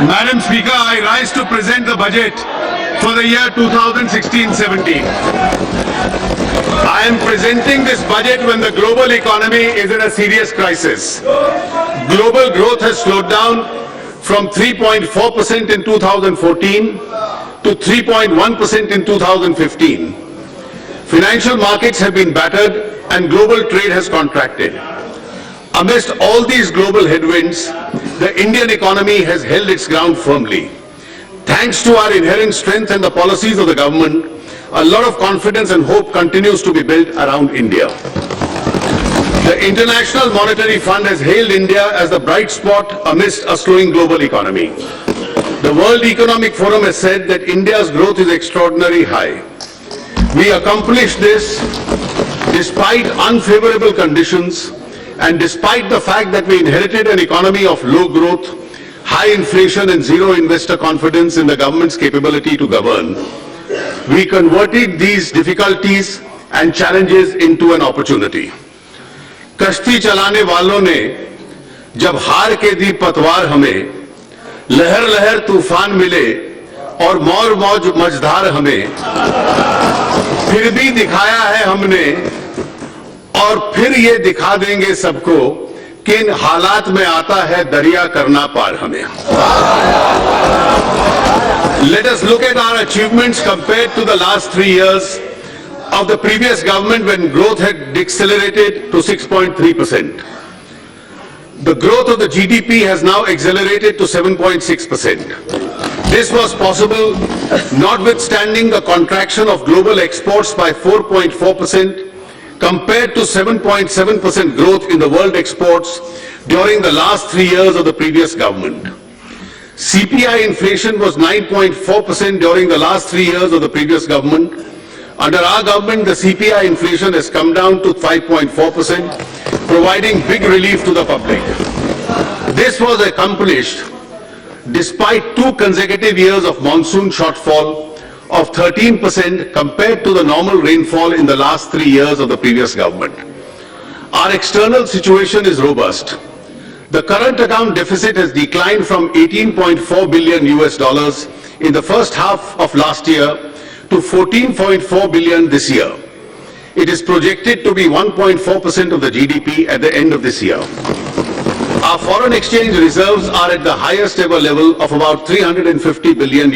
Madam Speaker, I rise to present the budget for the year 2016-17. I am presenting this budget when the global economy is in a serious crisis. Global growth has slowed down from 3.4% in 2014 to 3.1% in 2015. Financial markets have been battered and global trade has contracted. Amidst all these global headwinds, the Indian economy has held its ground firmly. Thanks to our inherent strength and the policies of the government, a lot of confidence and hope continues to be built around India. The International Monetary Fund has hailed India as the bright spot amidst a slowing global economy. The World Economic Forum has said that India's growth is extraordinarily high. We accomplished this despite unfavorable conditions and despite the fact that we inherited an economy of low growth, high inflation and zero investor confidence in the government's capability to govern. We converted these difficulties and challenges into an opportunity. कश्ती चलाने वालों ने जब हार के दी पतवार हमें, लहर लहर तूफान मिले और मौज मौज मझधार हमें, फिर भी दिखाया है हमने और फिर ये दिखा देंगे सबको कि इन हालात में आता है दरिया करना पार हमें. Let us look at our achievements compared to the last 3 years of the previous government when growth had decelerated to 6.3%. The growth of the GDP has now accelerated to 7.6%. This was possible notwithstanding the contraction of global exports by 4.4% compared to 7.7% growth in the world exports during the last 3 years of the previous government. CPI inflation was 9.4% during the last 3 years of the previous government. Under our government, the CPI inflation has come down to 5.4%, providing big relief to the public. This was accomplished despite 2 consecutive years of monsoon shortfall of 13% compared to the normal rainfall in the last 3 years of the previous government. Our external situation is robust. The current account deficit has declined from $18.4 billion in the first half of last year to $14.4 billion this year. It is projected to be 1.4% of the GDP at the end of this year. Our foreign exchange reserves are at the highest ever level of about $350 billion.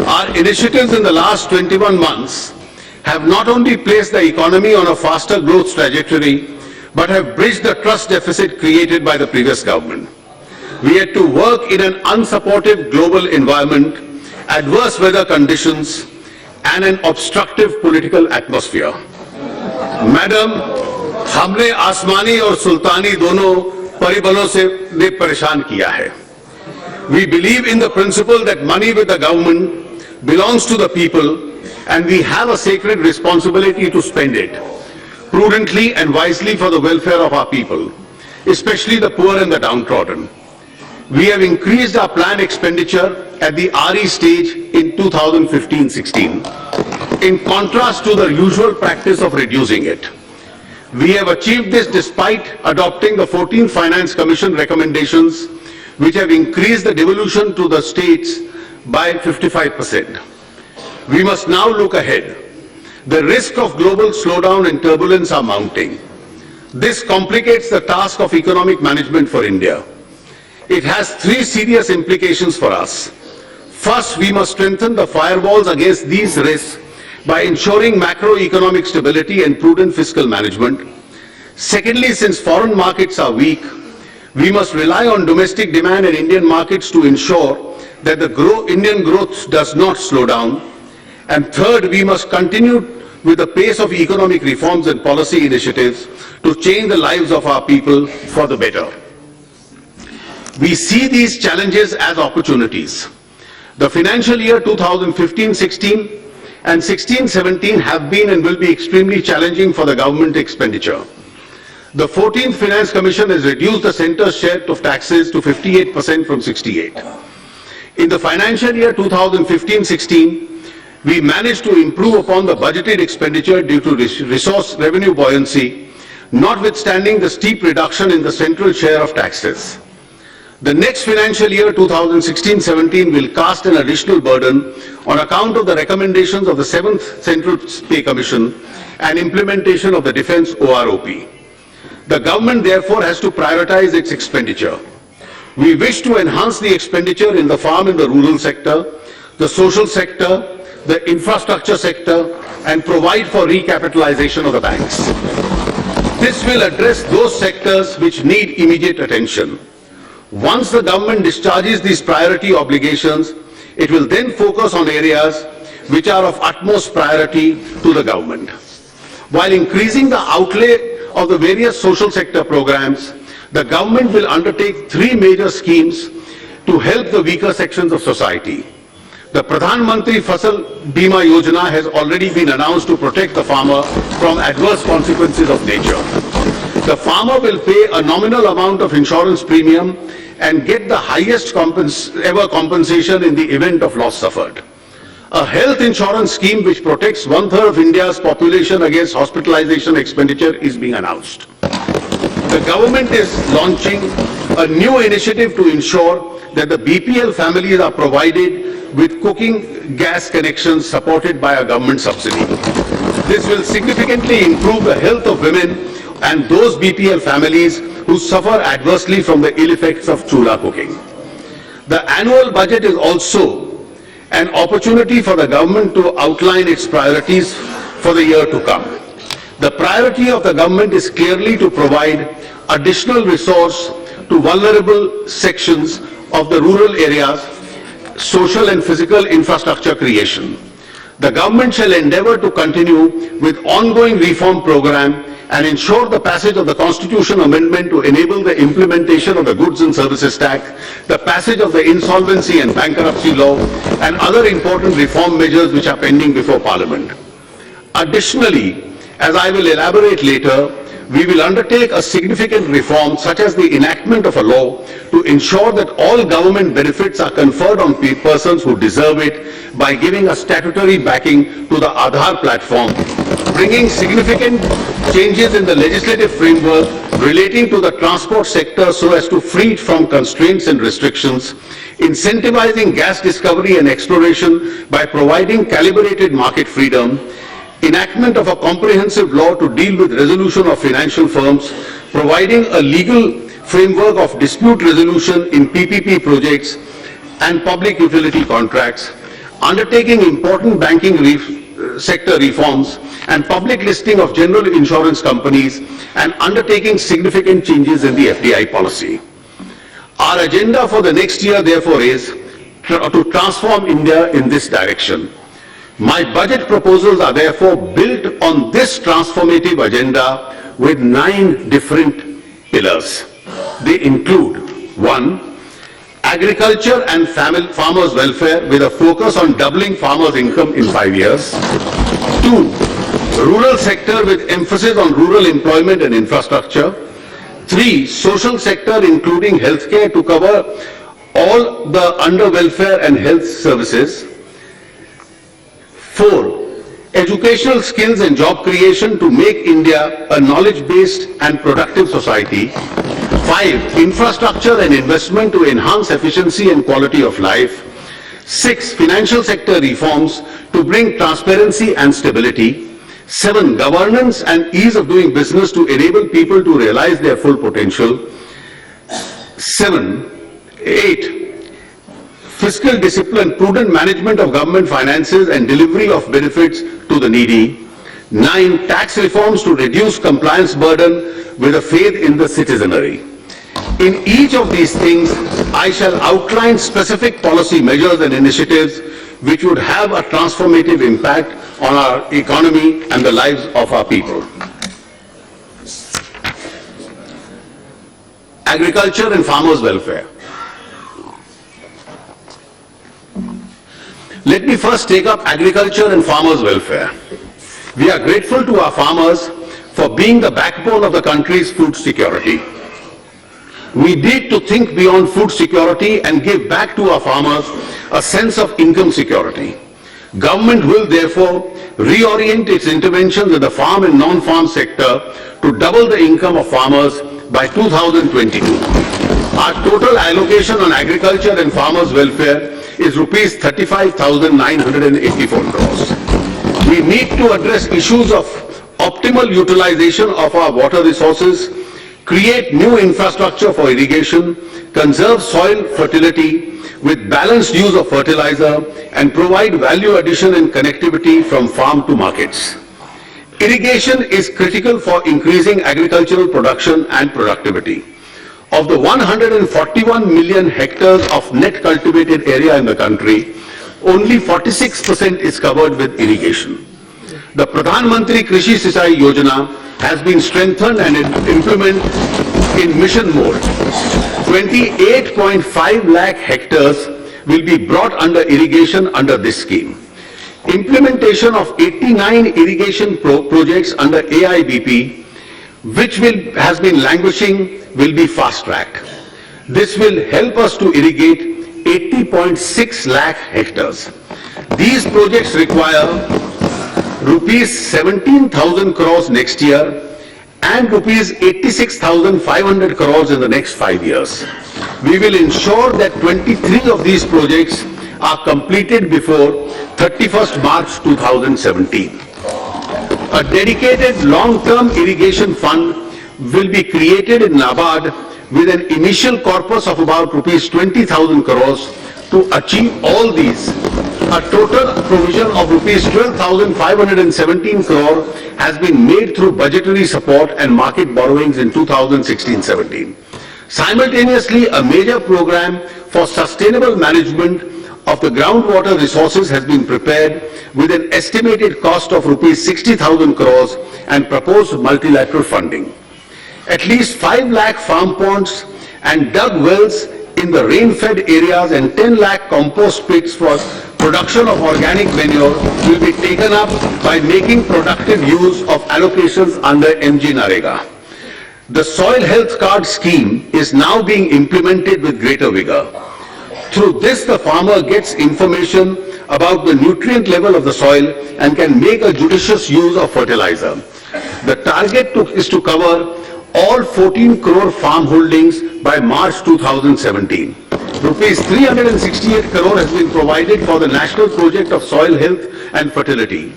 Our initiatives in the last 21 months have not only placed the economy on a faster growth trajectory, but have bridged the trust deficit created by the previous government. We had to work in an unsupportive global environment, adverse weather conditions, and an obstructive political atmosphere. Madam, हमने आसमानी और सुल्तानी दोनों परिबलों से परेशान किया है. We believe in the principle that money with the government belongs to the people and we have a sacred responsibility to spend it prudently and wisely for the welfare of our people, especially the poor and the downtrodden. We have increased our planned expenditure at the RE stage in 2015-16, in contrast to the usual practice of reducing it. We have achieved this despite adopting the 14th Finance Commission recommendations, which have increased the devolution to the states by 55%. We must now look ahead. The risk of global slowdown and turbulence are mounting. This complicates the task of economic management for India. It has 3 serious implications for us. First, we must strengthen the firewalls against these risks by ensuring macroeconomic stability and prudent fiscal management. Secondly, since foreign markets are weak, we must rely on domestic demand and Indian markets to ensure that the Indian growth does not slow down. And third, we must continue with the pace of economic reforms and policy initiatives to change the lives of our people for the better. We see these challenges as opportunities. The financial year 2015-16 and 16-17 have been and will be extremely challenging for the government expenditure. The 14th Finance Commission has reduced the centre's share of taxes to 58% from 68%. In the financial year 2015-16, we managed to improve upon the budgeted expenditure due to resource revenue buoyancy, notwithstanding the steep reduction in the central share of taxes. The next financial year, 2016-17, will cast an additional burden on account of the recommendations of the 7th Central Pay Commission and implementation of the Defence OROP. The government therefore has to prioritize its expenditure. We wish to enhance the expenditure in the farm and the rural sector, the social sector, the infrastructure sector, and provide for recapitalization of the banks. This will address those sectors which need immediate attention. Once the government discharges these priority obligations, it will then focus on areas which are of utmost priority to the government. While increasing the outlay of the various social sector programs, the government will undertake 3 major schemes to help the weaker sections of society. The Pradhan Mantri Fasal Bima Yojana has already been announced to protect the farmer from adverse consequences of nature. The farmer will pay a nominal amount of insurance premium and get the highest ever compensation in the event of loss suffered. A health insurance scheme which protects 1/3 of India's population against hospitalization expenditure is being announced. The government is launching a new initiative to ensure that the BPL families are provided with cooking gas connections supported by a government subsidy. This will significantly improve the health of women and those BPL families who suffer adversely from the ill effects of chulha cooking. The annual budget is also an opportunity for the government to outline its priorities for the year to come. The priority of the government is clearly to provide additional resource to vulnerable sections of the rural areas, social and physical infrastructure creation. The government shall endeavour to continue with ongoing reform program and ensure the passage of the Constitution Amendment to enable the implementation of the Goods and Services Tax, the passage of the Insolvency and Bankruptcy Law, and other important reform measures which are pending before Parliament. Additionally, as I will elaborate later, we will undertake a significant reform such as the enactment of a law to ensure that all government benefits are conferred on persons who deserve it by giving a statutory backing to the Aadhaar platform, bringing significant changes in the legislative framework relating to the transport sector so as to free it from constraints and restrictions, incentivizing gas discovery and exploration by providing calibrated market freedom, enactment of a comprehensive law to deal with resolution of financial firms, providing a legal framework of dispute resolution in PPP projects and public utility contracts, undertaking important banking sector reforms and public listing of general insurance companies, and undertaking significant changes in the FDI policy. Our agenda for the next year, therefore, is to transform India in this direction. My budget proposals are therefore built on this transformative agenda with 9 different pillars. They include: 1. Agriculture and farmers' welfare with a focus on doubling farmers' income in 5 years. 2. Rural sector with emphasis on rural employment and infrastructure. 3. Social sector including healthcare to cover all the under welfare and health services. 4. Educational skills and job creation to make India a knowledge-based and productive society. 5. Infrastructure and investment to enhance efficiency and quality of life. 6. Financial sector reforms to bring transparency and stability. 7. Governance and ease of doing business to enable people to realize their full potential. 8. Fiscal discipline, prudent management of government finances and delivery of benefits to the needy. 9. Tax reforms to reduce compliance burden with a faith in the citizenry. In each of these things, I shall outline specific policy measures and initiatives which would have a transformative impact on our economy and the lives of our people. Agriculture and farmers' welfare. Let me first take up agriculture and farmers' welfare. We are grateful to our farmers for being the backbone of the country's food security. We need to think beyond food security and give back to our farmers a sense of income security. Government will therefore reorient its interventions in the farm and non-farm sector to double the income of farmers by 2022. Our total allocation on agriculture and farmers' welfare is rupees 35,984 crores. We need to address issues of optimal utilization of our water resources, create new infrastructure for irrigation, conserve soil fertility with balanced use of fertilizer, and provide value addition and connectivity from farm to markets. Irrigation is critical for increasing agricultural production and productivity. Of the 141 million hectares of net cultivated area in the country, only 46% is covered with irrigation. The Pradhan Mantri Krishi Sichai Yojana has been strengthened and implemented in mission mode. 28.5 lakh hectares will be brought under irrigation under this scheme. Implementation of 89 irrigation projects under AIBP, which has been languishing, will be fast-tracked. This will help us to irrigate 80.6 lakh hectares. These projects require rupees 17,000 crores next year and rupees 86,500 crores in the next 5 years. We will ensure that 23 of these projects are completed before 31st March 2017. A dedicated long-term irrigation fund will be created in NABARD with an initial corpus of about rupees 20,000 crores to achieve all these. A total provision of rupees 12,517 crore has been made through budgetary support and market borrowings in 2016-17. Simultaneously, a major program for sustainable management of the groundwater resources has been prepared with an estimated cost of rupees 60,000 crores and proposed multilateral funding. At least 5 lakh farm ponds and dug wells in the rain-fed areas and 10 lakh compost pits for production of organic manure will be taken up by making productive use of allocations under MG Narega. The Soil Health Card scheme is now being implemented with greater vigor. Through this, the farmer gets information about the nutrient level of the soil and can make a judicious use of fertilizer. The target is to cover all 14 crore farm holdings by March 2017. Rupees 368 crore has been provided for the National Project of Soil Health and Fertility.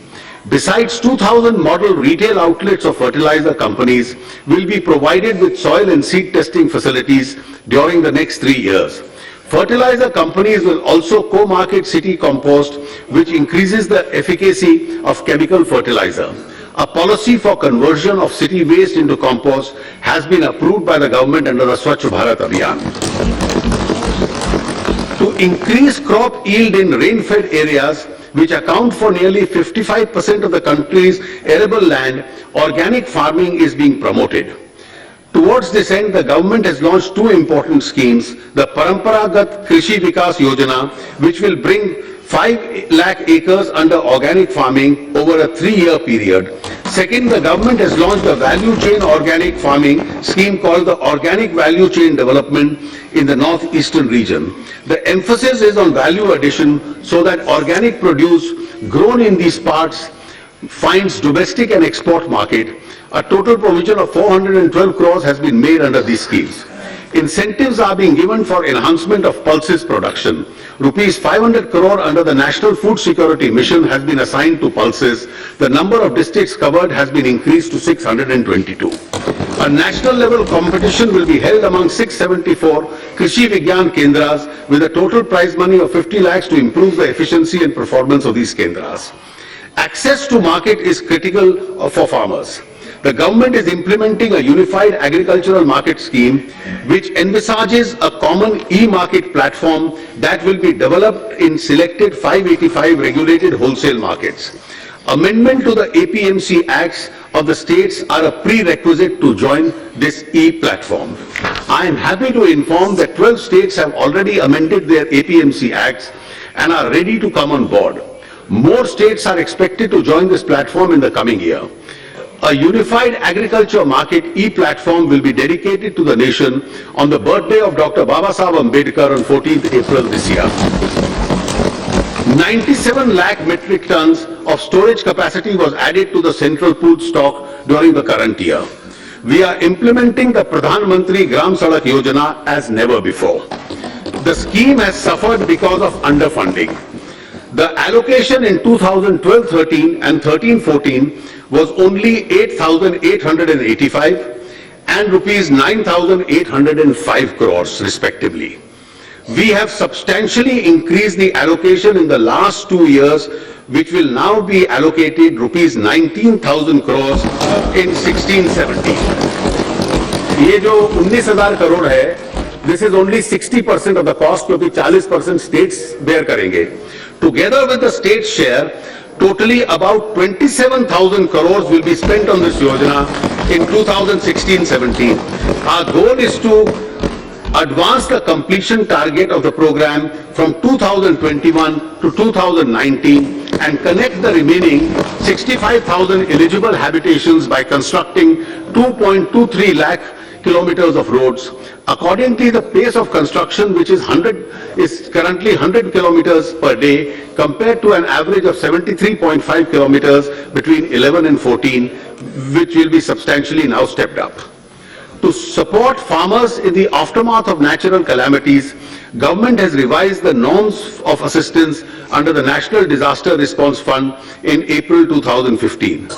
Besides, 2,000 model retail outlets of fertilizer companies will be provided with soil and seed testing facilities during the next 3 years. Fertilizer companies will also co-market city compost, which increases the efficacy of chemical fertilizer. A policy for conversion of city waste into compost has been approved by the government under the Swachh Bharat Abhiyan. To increase crop yield in rain-fed areas, which account for nearly 55% of the country's arable land, organic farming is being promoted. Towards this end, the government has launched 2 important schemes: the Paramparagat Krishi Vikas Yojana, which will bring 5 lakh acres under organic farming over a 3-year period. Second, the government has launched a value chain organic farming scheme called the Organic Value Chain Development in the northeastern region. The emphasis is on value addition so that organic produce grown in these parts finds domestic and export market. A total provision of 412 crores has been made under these schemes. Incentives are being given for enhancement of pulses production. Rupees 500 crore under the National Food Security Mission has been assigned to pulses. The number of districts covered has been increased to 622. A national level competition will be held among 674 Krishi Vigyan Kendras with a total prize money of 50 lakhs to improve the efficiency and performance of these Kendras. Access to market is critical for farmers. The government is implementing a unified agricultural market scheme which envisages a common e-market platform that will be developed in selected 585 regulated wholesale markets. Amendment to the APMC Acts of the states are a prerequisite to join this e-platform. I am happy to inform that 12 states have already amended their APMC Acts and are ready to come on board. More states are expected to join this platform in the coming year. A unified agriculture market e-platform will be dedicated to the nation on the birthday of Dr. Babasaheb Ambedkar on 14th April this year. 97 lakh metric tons of storage capacity was added to the central pool stock during the current year. we are implementing the Pradhan Mantri Gram Sadak Yojana as never before. The scheme has suffered because of underfunding. The allocation in 2012-13 and 13-14 was only 8,885 and rupees 9,805 crores respectively. We have substantially increased the allocation in the last 2 years, which will now be allocated rupees 19,000 crores in 16-17. ये जो 19,000 करोड़ है, this is only 60% of the cost, क्योंकि 40% states bear करेंगे. Together with the state share, totally about 27,000 crores will be spent on this Yojana in 2016-17. Our goal is to advance the completion target of the program from 2021 to 2019 and connect the remaining 65,000 eligible habitations by constructing 2.23 lakh kilometers of roads. Accordingly, the pace of construction, which is currently 100 kilometers per day, compared to an average of 73.5 kilometers between 11 and 14, which will be substantially now stepped up. To support farmers in the aftermath of natural calamities, government has revised the norms of assistance under the National Disaster Response Fund in April 2015.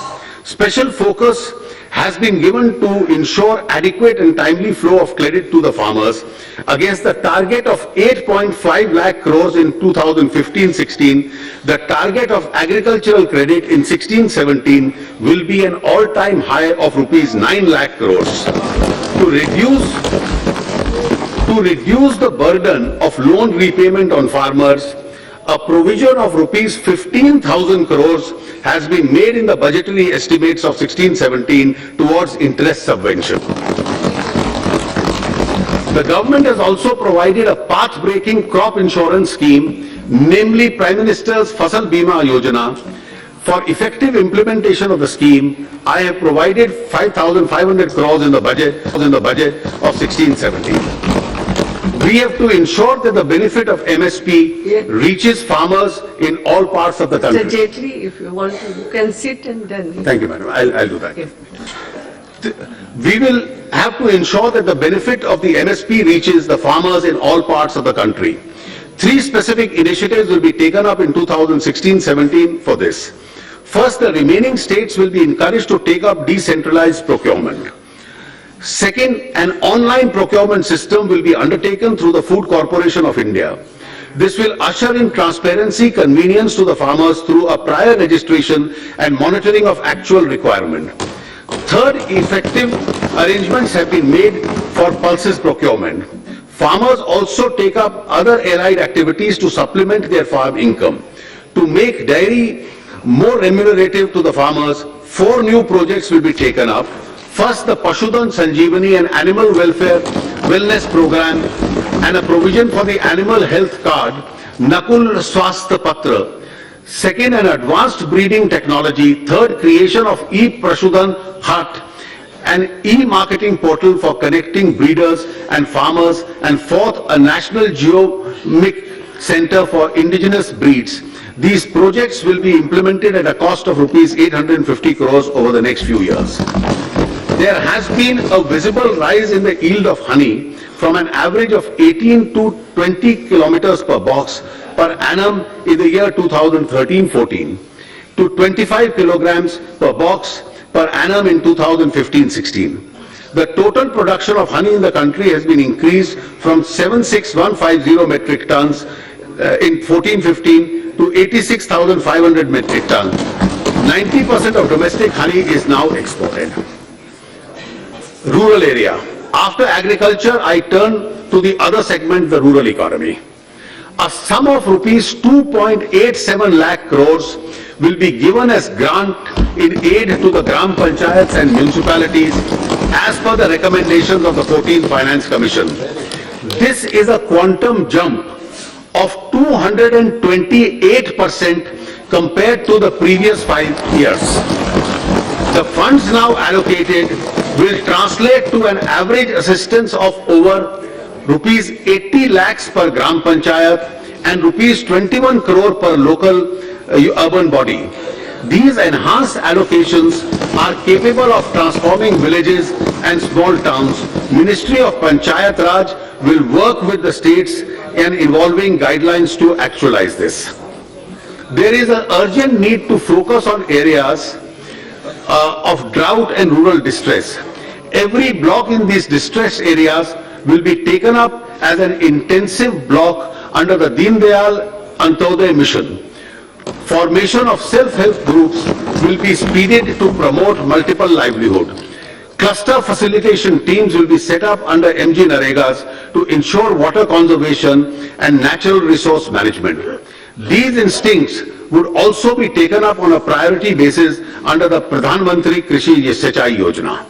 Special focus has been given to ensure adequate and timely flow of credit to the farmers. Against the target of 8.5 lakh crores in 2015-16, the target of agricultural credit in 16-17 will be an all-time high of rupees 9 lakh crores. To reduce the burden of loan repayment on farmers, a provision of rupees 15,000 crores has been made in the budgetary estimates of 16-17 towards interest subvention. The government has also provided a path-breaking crop insurance scheme, namely Prime Minister's Fasal Bima Yojana. For effective implementation of the scheme, I have provided 5,500 crores in the budget of 16-17. We have to ensure that the benefit of MSP reaches farmers in all parts of the country. Mr. Jaitley, if you want to, you can sit and then... Thank you, madam. I'll do that. Okay. We will have to ensure that the benefit of the MSP reaches the farmers in all parts of the country. 3 specific initiatives will be taken up in 2016-17 for this. First, the remaining states will be encouraged to take up decentralized procurement. Second, an online procurement system will be undertaken through the Food Corporation of India. This will usher in transparency, convenience to the farmers through a prior registration and monitoring of actual requirement. Third, effective arrangements have been made for pulses procurement. Farmers also take up other allied activities to supplement their farm income. To make dairy more remunerative to the farmers, 4 new projects will be taken up. First, the Pashudhan Sanjeevani and Animal Welfare Wellness Program and a provision for the Animal Health Card, Nakul Swasthya Patra. Second, an advanced breeding technology. Third, creation of E-Pashudhan Hut, an e-marketing portal for connecting breeders and farmers. And fourth, a national genomic center for indigenous breeds. These projects will be implemented at a cost of rupees 850 crores over the next few years. There has been a visible rise in the yield of honey from an average of 18 to 20 kilometers per box per annum in the year 2013-14 to 25 kilograms per box per annum in 2015-16. The total production of honey in the country has been increased from 76,150 metric tons in 14-15 to 86,500 metric tons. 90% of domestic honey is now exported. Rural area. After agriculture, I turn to the other segment, the rural economy. A sum of rupees 2.87 lakh crores will be given as grant in aid to the Gram Panchayats and municipalities as per the recommendations of the 14th Finance Commission. This is a quantum jump of 228% compared to the previous 5 years. The funds now allocated will translate to an average assistance of over rupees 80 lakhs per Gram Panchayat and rupees 21 crore per local urban body. These enhanced allocations are capable of transforming villages and small towns. Ministry of Panchayat Raj will work with the states in evolving guidelines to actualize this. There is an urgent need to focus on areas of drought and rural distress. Every block in these distressed areas will be taken up as an intensive block under the Deen Dayal Antyodaya mission. Formation of self-help groups will be speeded to promote multiple livelihood. Cluster facilitation teams will be set up under MG Naregas to ensure water conservation and natural resource management. These instincts would also be taken up on a priority basis under the Pradhan Mantri Krishi Sinchai Yojana.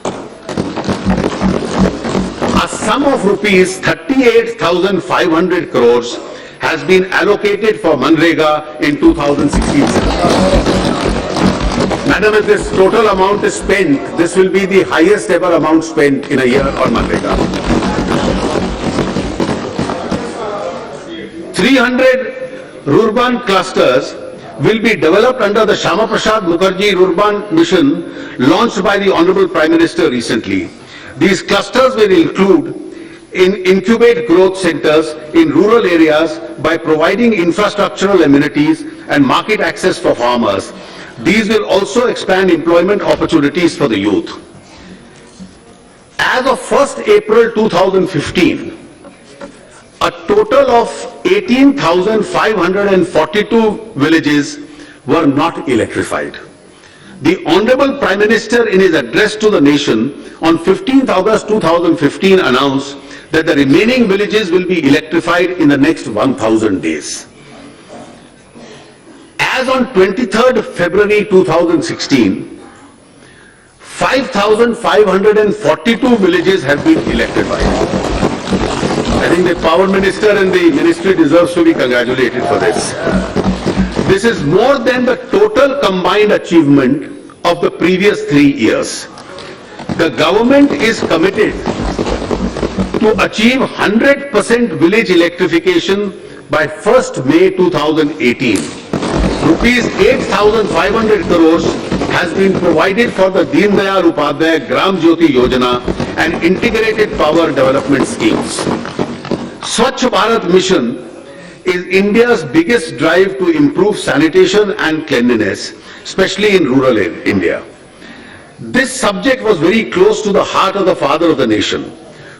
A sum of rupees 38,500 crores has been allocated for Manrega in 2016. Madam, if this total amount is spent, this will be the highest ever amount spent in a year on Manrega. 300 Rurban clusters will be developed under the Shama Prasad Mukherjee Rurban mission launched by the Honorable Prime Minister recently. These clusters will incubate growth centers in rural areas by providing infrastructural amenities and market access for farmers. These will also expand employment opportunities for the youth. As of 1st April 2015, a total of 18,542 villages were not electrified. The Honorable Prime Minister in his address to the nation on 15th August 2015 announced that the remaining villages will be electrified in the next 1,000 days. As on 23rd February 2016, 5,542 villages have been electrified. I think the Power Minister and the Ministry deserves to be congratulated for this. This is more than the total combined achievement of the previous 3 years. The government is committed to achieve 100% village electrification by 1st May 2018. Rupees 8,500 crores has been provided for the Deen Dayal Upadhyaya Gram Jyoti Yojana and integrated power development schemes. Swachh Bharat Mission is India's biggest drive to improve sanitation and cleanliness, especially in rural India. This subject was very close to the heart of the father of the nation.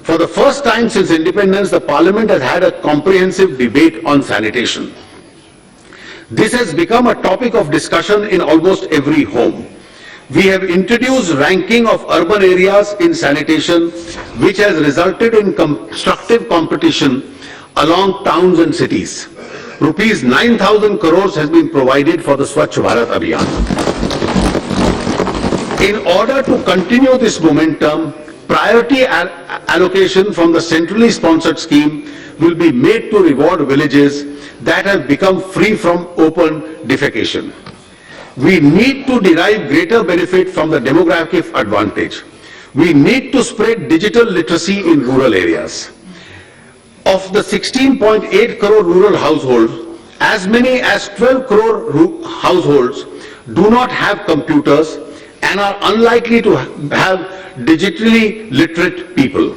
For the first time since independence, the Parliament has had a comprehensive debate on sanitation. This has become a topic of discussion in almost every home. We have introduced ranking of urban areas in sanitation, which has resulted in constructive competition along towns and cities. Rupees 9,000 crores has been provided for the Swachh Bharat Abhiyan. In order to continue this momentum, priority allocation from the centrally sponsored scheme will be made to reward villages that have become free from open defecation. We need to derive greater benefit from the demographic advantage. We need to spread digital literacy in rural areas. Of the 16.8 crore rural households, as many as 12 crore households do not have computers and are unlikely to have digitally literate people.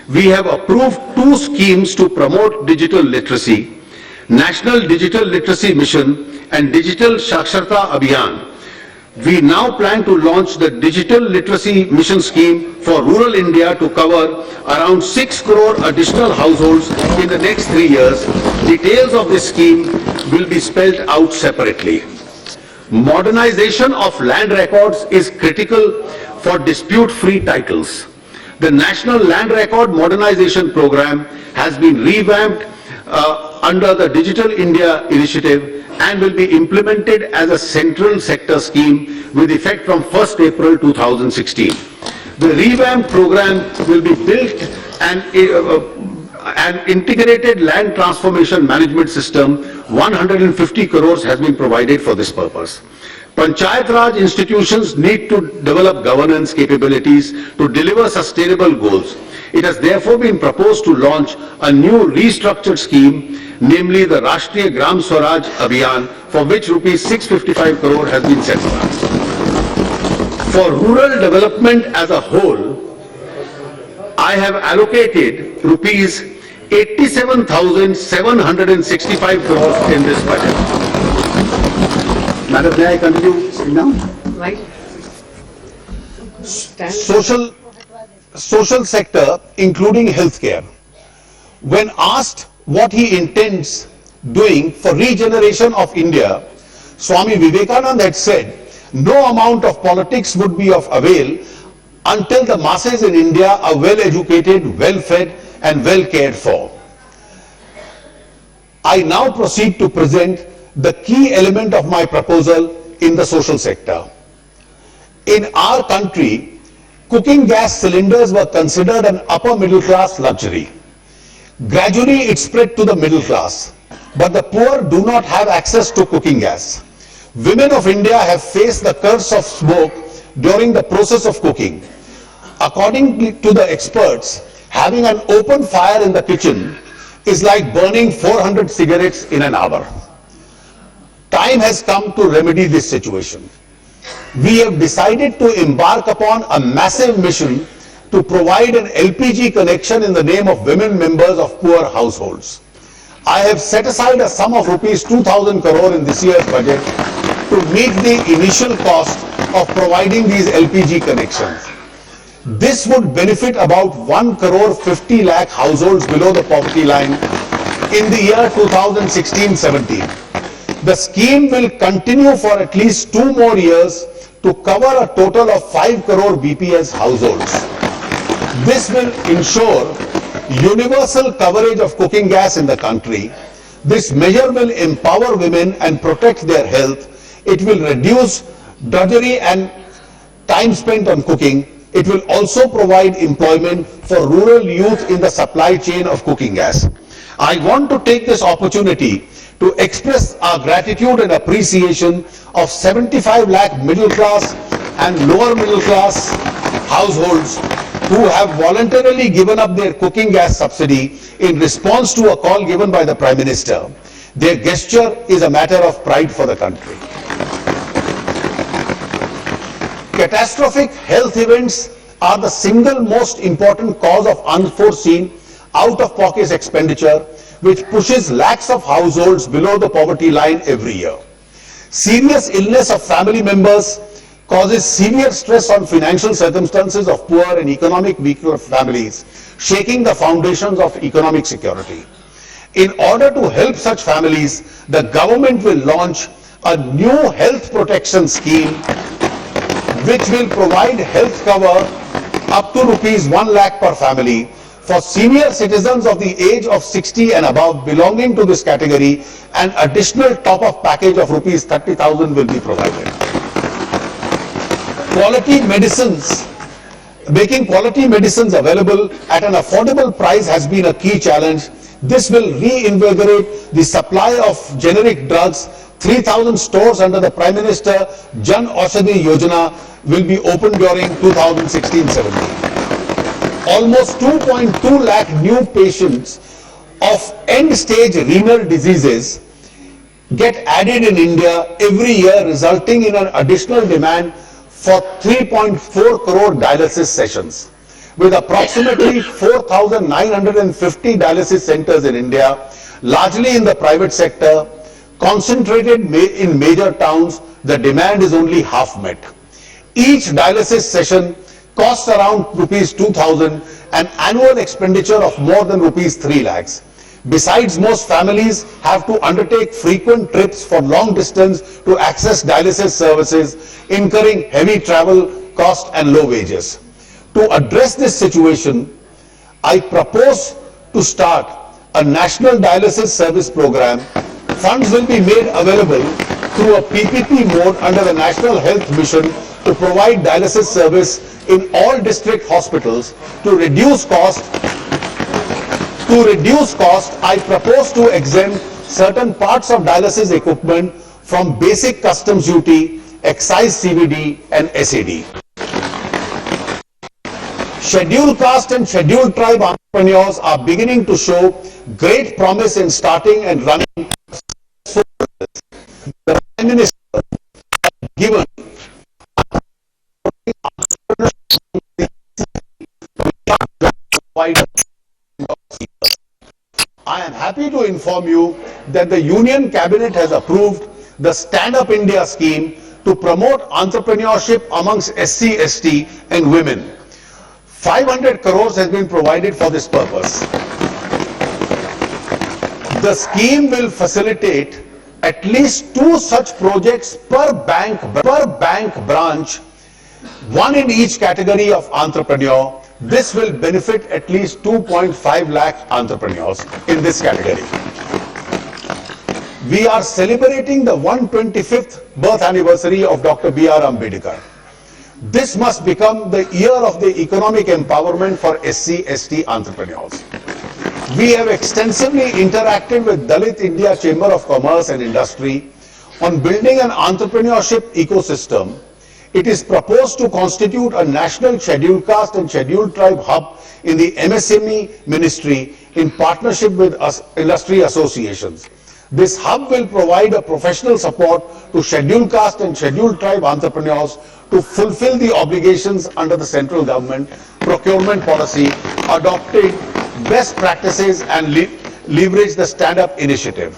We have approved 2 schemes to promote digital literacy: National Digital Literacy Mission and Digital Saksharta Abhiyan. We now plan to launch the Digital Literacy Mission scheme for rural India to cover around 6 crore additional households in the next 3 years. Details of this scheme will be spelled out separately. Modernization of land records is critical for dispute-free titles. The National Land Record Modernization Program has been revamped under the Digital India Initiative and will be implemented as a central sector scheme with effect from 1st April 2016. The revamped program will be built and an integrated land transformation management system. 150 crores has been provided for this purpose. Panchayat Raj institutions need to develop governance capabilities to deliver sustainable goals. It has therefore been proposed to launch a new restructured scheme, namely the Rashtriya Gram Swaraj Abhiyan, for which rupees 655 crore has been set aside. For rural development as a whole, I have allocated rupees 87,765 crores in this budget. Madam, may I continue now? Right. Stand. Social sector, including healthcare. When asked what he intends doing for regeneration of India, Swami Vivekananda had said, no amount of politics would be of avail until the masses in India are well educated, well fed and well cared for. I now proceed to present the key element of my proposal in the social sector. In our country, cooking gas cylinders were considered an upper middle class luxury. Gradually it spread to the middle class, but the poor do not have access to cooking gas. Women of India have faced the curse of smoke during the process of cooking. According to the experts, having an open fire in the kitchen is like burning 400 cigarettes in an hour. Time has come to remedy this situation. We have decided to embark upon a massive mission to provide an LPG connection in the name of women members of poor households. I have set aside a sum of rupees 2,000 crore in this year's budget to meet the initial cost of providing these LPG connections. This would benefit about 1 crore 50 lakh households below the poverty line in the year 2016-17. The scheme will continue for at least 2 more years to cover a total of 5 crore BPS households. This will ensure universal coverage of cooking gas in the country. This measure will empower women and protect their health. It will reduce drudgery and time spent on cooking. It will also provide employment for rural youth in the supply chain of cooking gas. I want to take this opportunity to express our gratitude and appreciation of 75 lakh middle class and lower middle class households who have voluntarily given up their cooking gas subsidy in response to a call given by the Prime Minister. Their gesture is a matter of pride for the country. Catastrophic health events are the single most important cause of unforeseen out-of-pocket expenditure, which pushes lakhs of households below the poverty line every year. Serious illness of family members causes severe stress on financial circumstances of poor and economic weaker families, shaking the foundations of economic security. In order to help such families, the government will launch a new health protection scheme which will provide health cover up to rupees 1 lakh per family. For senior citizens of the age of 60 and above belonging to this category, an additional top-up package of rupees 30,000 will be provided. Quality medicines, making quality medicines available at an affordable price has been a key challenge. This will reinvigorate the supply of generic drugs. 3,000 stores under the Prime Minister Jan Aushadhi Yojana will be opened during 2016-17. Almost 2.2 lakh new patients of end-stage renal diseases get added in India every year, resulting in an additional demand for 3.4 crore dialysis sessions. With approximately 4,950 dialysis centers in India, largely in the private sector, concentrated in major towns, the demand is only half met. Each dialysis session costs around rupees 2,000, an annual expenditure of more than rupees 3 lakhs. Besides, most families have to undertake frequent trips for long distance to access dialysis services, incurring heavy travel costs and low wages. To address this situation, I propose to start a national dialysis service program. Funds will be made available through a PPP mode under the National Health Mission to provide dialysis service in all district hospitals. To reduce cost, I propose to exempt certain parts of dialysis equipment from basic customs duty, excise CVD and SAD. Scheduled caste and scheduled tribe entrepreneurs are beginning to show great promise in starting and running. The Prime Minister has given I am happy to inform you that the Union Cabinet has approved the Stand Up India scheme to promote entrepreneurship amongst SC, ST and women. 500 crores has been provided for this purpose. The scheme will facilitate at least 2 such projects per bank branch, one in each category of entrepreneur. This will benefit at least 2.5 lakh entrepreneurs in this category. We are celebrating the 125th birth anniversary of Dr. B.R. Ambedkar. This must become the year of the economic empowerment for SC, ST entrepreneurs. We have extensively interacted with Dalit India Chamber of Commerce and Industry on building an entrepreneurship ecosystem. It is proposed to constitute a national scheduled caste and scheduled tribe hub in the MSME ministry in partnership with industry associations. This hub will provide a professional support to scheduled caste and scheduled tribe entrepreneurs to fulfill the obligations under the central government procurement policy, adopting best practices and leverage the stand-up initiative.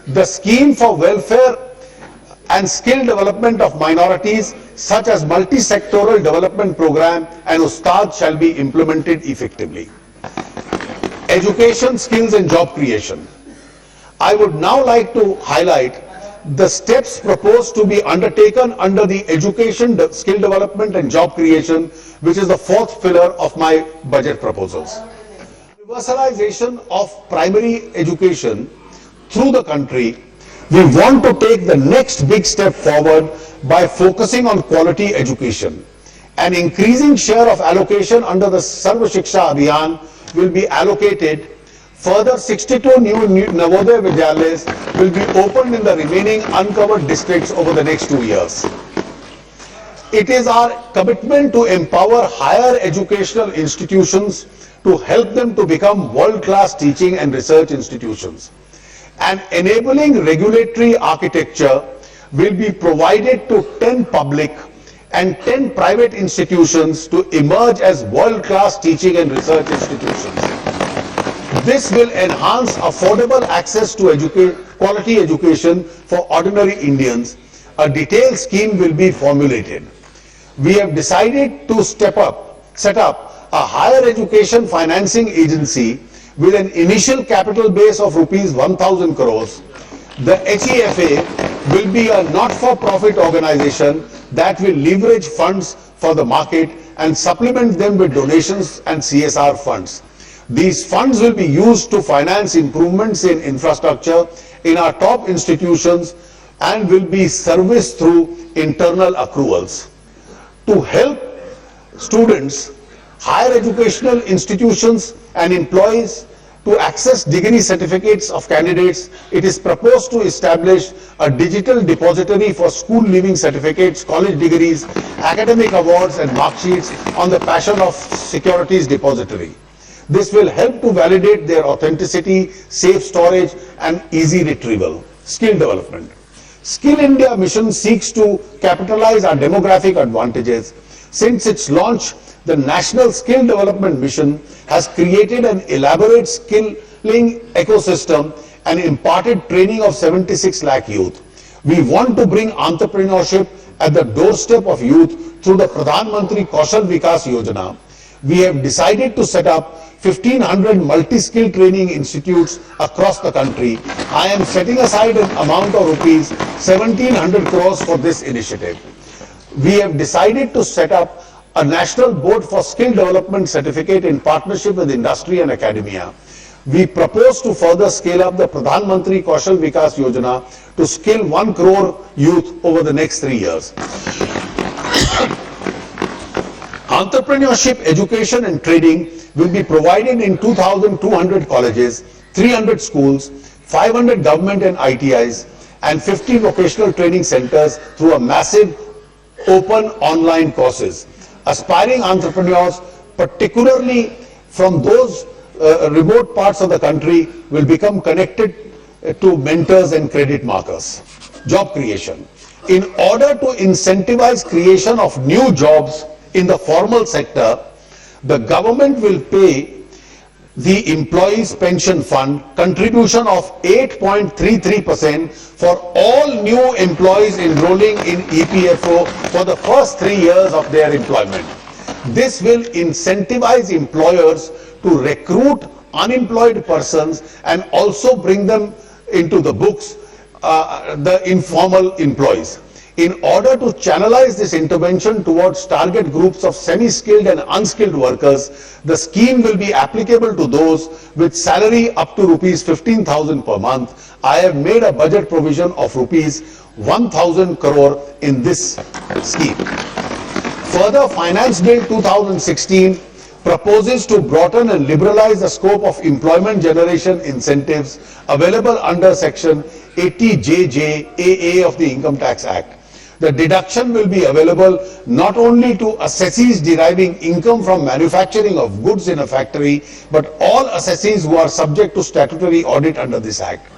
The scheme for welfare and skill development of minorities such as multi-sectoral development program and Ustad shall be implemented effectively. Education, skills and job creation. I would now like to highlight the steps proposed to be undertaken under the education, skill development and job creation, which is the 4th pillar of my budget proposals. Universalization of primary education through the country. We want to take the next big step forward by focusing on quality education. An increasing share of allocation under the Sarva Shiksha Abhiyan will be allocated. Further, 62 new Navodaya Vidyalayas will be opened in the remaining uncovered districts over the next 2 years. It is our commitment to empower higher educational institutions to help them to become world-class teaching and research institutions. An enabling regulatory architecture will be provided to 10 public and 10 private institutions to emerge as world-class teaching and research institutions. This will enhance affordable access to quality education for ordinary Indians. A detailed scheme will be formulated. We have decided to set up a higher education financing agency with an initial capital base of rupees 1,000 crores. The HEFA will be a not-for-profit organization that will leverage funds for the market and supplement them with donations and CSR funds. These funds will be used to finance improvements in infrastructure in our top institutions and will be serviced through internal accruals. To help students, higher educational institutions and employees to access degree certificates of candidates, it is proposed to establish a digital depository for school leaving certificates, college degrees, academic awards and mark sheets on the Passion of Securities Depository. This will help to validate their authenticity, safe storage and easy retrieval. Skill development. Skill India mission seeks to capitalize our demographic advantages. Since its launch, the National Skill Development Mission has created an elaborate skilling ecosystem and imparted training of 76 lakh youth. We want to bring entrepreneurship at the doorstep of youth through the Pradhan Mantri Kaushal Vikas Yojana. We have decided to set up 1,500 multi-skill training institutes across the country. I am setting aside an amount of rupees 1,700 crores for this initiative. We have decided to set up a national board for skill development certificate in partnership with industry and academia. We propose to further scale up the Pradhan Mantri Kaushal Vikas Yojana to skill 1 crore youth over the next 3 years. Entrepreneurship education and training will be provided in 2,200 colleges, 300 schools, 500 government and ITIs, and 50 vocational training centers through a massive open online courses. Aspiring entrepreneurs particularly from those remote parts of the country, will become connected to mentors and credit markers. Job creation. In order to incentivize creation of new jobs in the formal sector, the government will pay the Employees Pension Fund contribution of 8.33% for all new employees enrolling in EPFO for the first 3 years of their employment. This will incentivize employers to recruit unemployed persons and also bring them into the books, the informal employees. In order to channelize this intervention towards target groups of semi-skilled and unskilled workers, the scheme will be applicable to those with salary up to rupees 15,000 per month. I have made a budget provision of rupees 1,000 crore in this scheme. Further, Finance Bill 2016 proposes to broaden and liberalize the scope of employment generation incentives available under Section 80JJAA of the Income Tax Act. The deduction will be available not only to assessees deriving income from manufacturing of goods in a factory, but all assessees who are subject to statutory audit under this Act.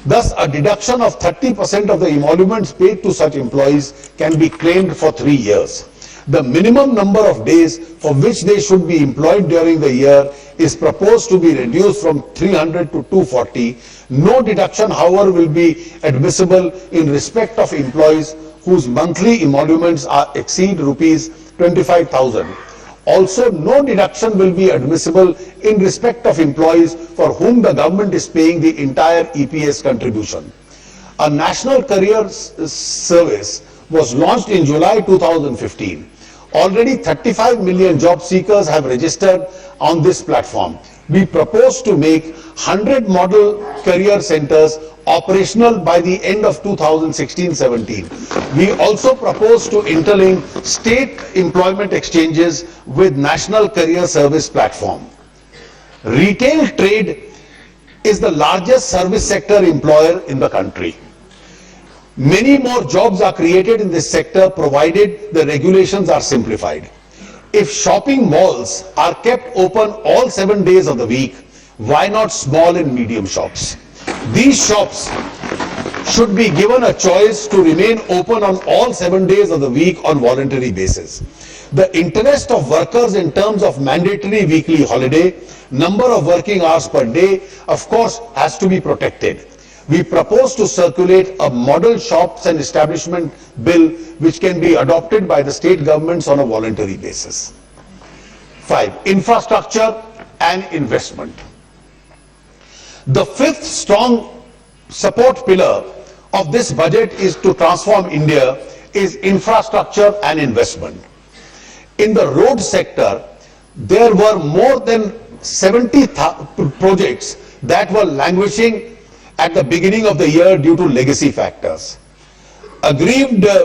Thus, a deduction of 30% of the emoluments paid to such employees can be claimed for 3 years. The minimum number of days for which they should be employed during the year is proposed to be reduced from 300 to 240. No deduction, however, will be admissible in respect of employees whose monthly emoluments exceed rupees 25,000. Also, no deduction will be admissible in respect of employees for whom the government is paying the entire EPS contribution. A national career service was launched in July 2015. Already 35 million job seekers have registered on this platform. We propose to make 100 model career centers operational by the end of 2016-17. We also propose to interlink state employment exchanges with national career service platform. Retail trade is the largest service sector employer in the country. Many more jobs are created in this sector provided the regulations are simplified. If shopping malls are kept open all 7 days of the week, why not small and medium shops? These shops should be given a choice to remain open on all 7 days of the week on voluntary basis. The interest of workers in terms of mandatory weekly holiday, number of working hours per day, of course, has to be protected. We propose to circulate a model shops and establishment bill which can be adopted by the state governments on a voluntary basis. 5. Infrastructure and investment. The fifth strong support pillar of this budget is to transform India is infrastructure and investment. In the road sector, there were more than 70 projects that were languishing at the beginning of the year due to legacy factors. Aggregate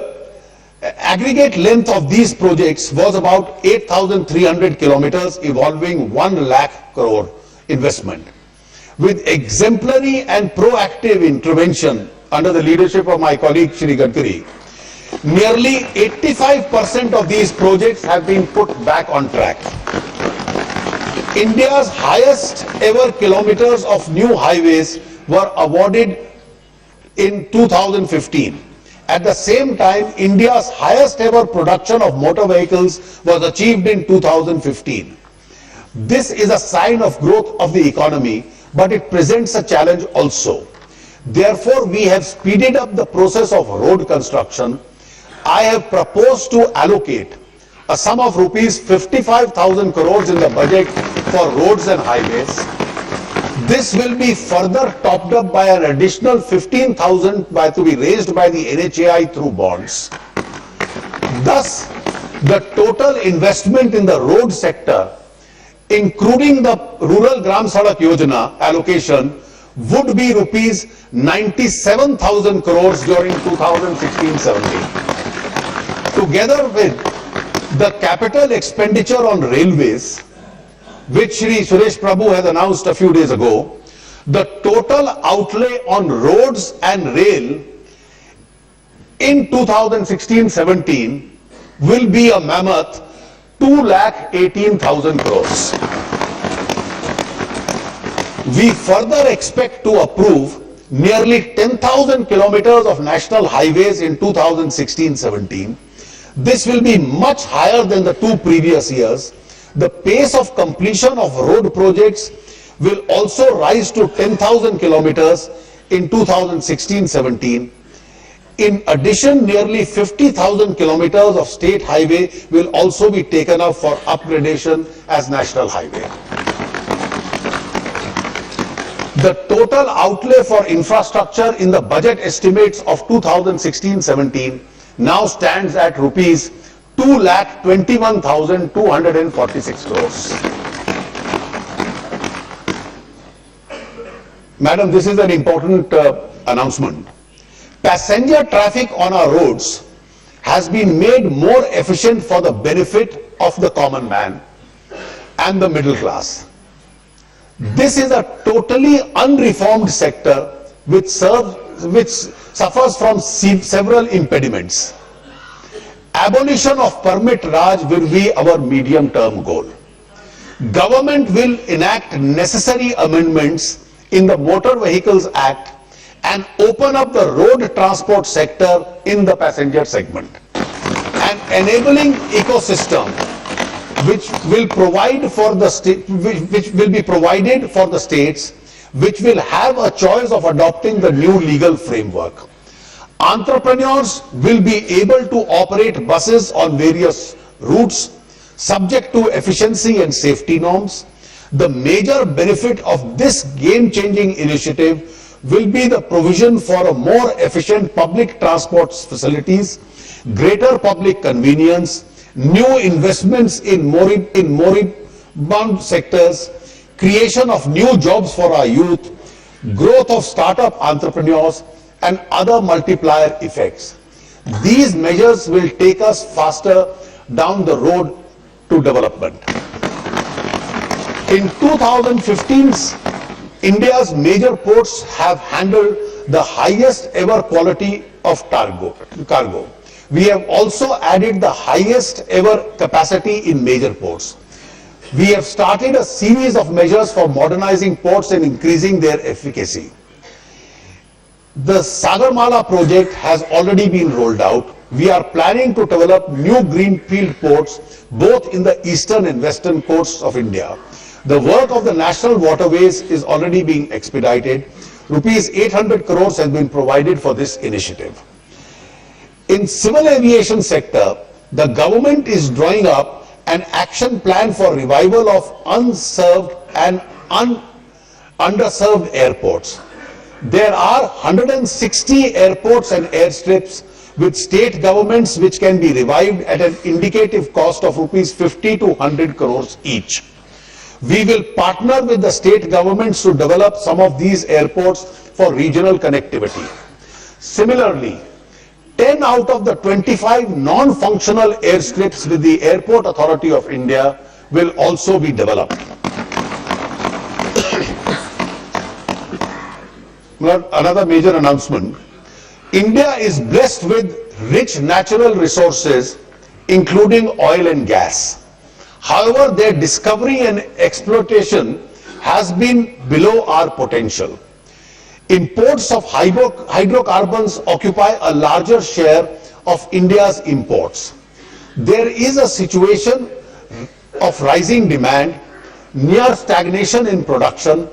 length of these projects was about 8,300 kilometers, involving 1 lakh crore investment. With exemplary and proactive intervention under the leadership of my colleague Shri Gadkari, nearly 85% of these projects have been put back on track. India's highest ever kilometers of new highways were awarded in 2015. At the same time, India's highest ever production of motor vehicles was achieved in 2015. This is a sign of growth of the economy, but it presents a challenge also. Therefore, we have speeded up the process of road construction. I have proposed to allocate a sum of rupees 55,000 crores in the budget for roads and highways. This will be further topped up by an additional 15,000 to be raised by the NHAI through bonds. Thus, the total investment in the road sector, including the Rural Gram Sadak Yojana allocation, would be rupees 97,000 crores during 2016-17. Together with the capital expenditure on railways, which Shri Suresh Prabhu has announced a few days ago, the total outlay on roads and rail in 2016-17 will be a mammoth 2,18,000 crores. We further expect to approve nearly 10,000 kilometers of national highways in 2016-17. This will be much higher than the two previous years. The pace of completion of road projects will also rise to 10,000 kilometers in 2016-17. In addition, nearly 50,000 kilometers of state highway will also be taken up for upgradation as national highway. The total outlay for infrastructure in the budget estimates of 2016-17 now stands at rupees 2,21,246 crores. Madam, this is an important announcement. Passenger traffic on our roads has been made more efficient for the benefit of the common man and the middle class. This is a totally unreformed sector which suffers from several impediments. Abolition of permit Raj will be our medium-term goal. Government will enact necessary amendments in the Motor Vehicles Act and open up the road transport sector in the passenger segment. An enabling ecosystem which will provide for the which will be provided for the states which will have a choice of adopting the new legal framework. Entrepreneurs will be able to operate buses on various routes subject to efficiency and safety norms. The major benefit of this game-changing initiative will be the provision for a more efficient public transport facilities, greater public convenience, new investments in moribund sectors, creation of new jobs for our youth, growth of startup entrepreneurs, and other multiplier effects. These measures will take us faster down the road to development. In 2015, India's major ports have handled the highest ever quality of cargo. We have also added the highest ever capacity in major ports. We have started a series of measures for modernizing ports and increasing their efficacy. The Sagarmala project has already been rolled out. We are planning to develop new greenfield ports both in the eastern and western coasts of India. The work of the national waterways is already being expedited. Rupees 800 crores has been provided for this initiative. In civil aviation sector, the government is drawing up an action plan for revival of unserved and underserved airports. There are 160 airports and airstrips with state governments which can be revived at an indicative cost of rupees 50 to 100 crores each. We will partner with the state governments to develop some of these airports for regional connectivity. Similarly, 10 out of the 25 non-functional airstrips with the Airport Authority of India will also be developed. Another major announcement. India is blessed with rich natural resources, including oil and gas. However, their discovery and exploitation has been below our potential. Imports of hydrocarbons occupy a larger share of India's imports. There is a situation of rising demand, near stagnation in production,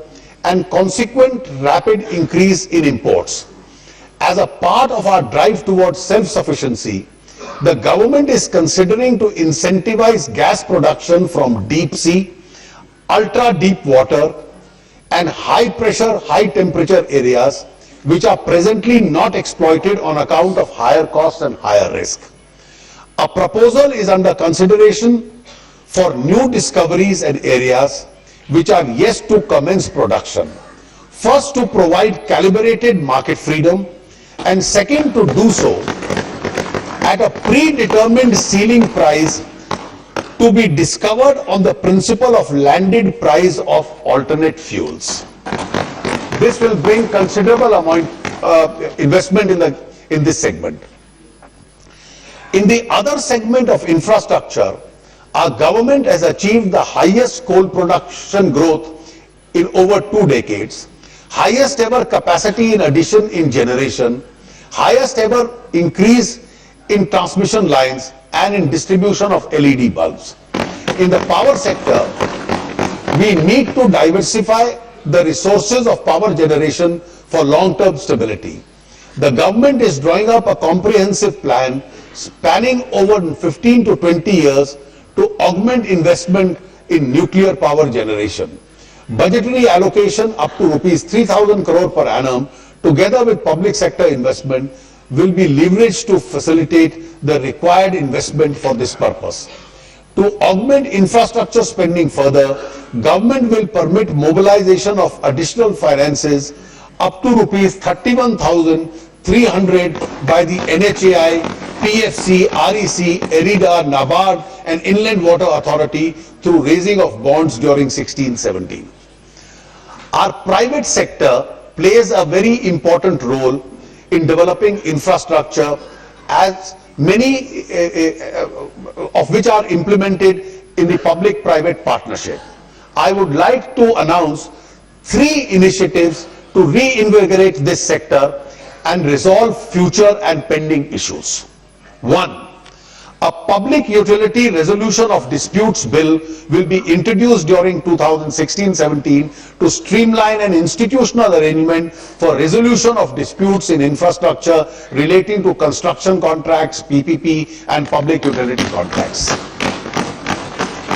and consequent rapid increase in imports. As a part of our drive towards self-sufficiency, the government is considering to incentivize gas production from deep sea, ultra deep water, and high pressure, high temperature areas which are presently not exploited on account of higher costs and higher risk. A proposal is under consideration for new discoveries and areas which are yet to commence production. First, to provide calibrated market freedom, and second, to do so at a predetermined ceiling price to be discovered on the principle of landed price of alternate fuels. This will bring considerable amount investment in this segment. In the other segment of infrastructure, Our government has achieved the highest coal production growth in over 2 decades, highest ever capacity in addition in generation, highest ever increase in transmission lines and in distribution of LED bulbs. In the power sector, we need to diversify the resources of power generation for long-term stability. The government is drawing up a comprehensive plan spanning over 15 to 20 years to augment investment in nuclear power generation. Budgetary allocation up to rupees 3,000 crore per annum, together with public sector investment, will be leveraged to facilitate the required investment for this purpose. To augment infrastructure spending further, government will permit mobilization of additional finances up to rupees 31,300 by the NHAI, PFC, REC, ERIDA, NABARD and Inland Water Authority through raising of bonds during 16-17. Our private sector plays a very important role in developing infrastructure, as many of which are implemented in the public-private partnership. I would like to announce 3 initiatives to reinvigorate this sector and resolve future and pending issues. 1. A public utility resolution of disputes bill will be introduced during 2016-17 to streamline an institutional arrangement for resolution of disputes in infrastructure relating to construction contracts, PPP and public utility contracts.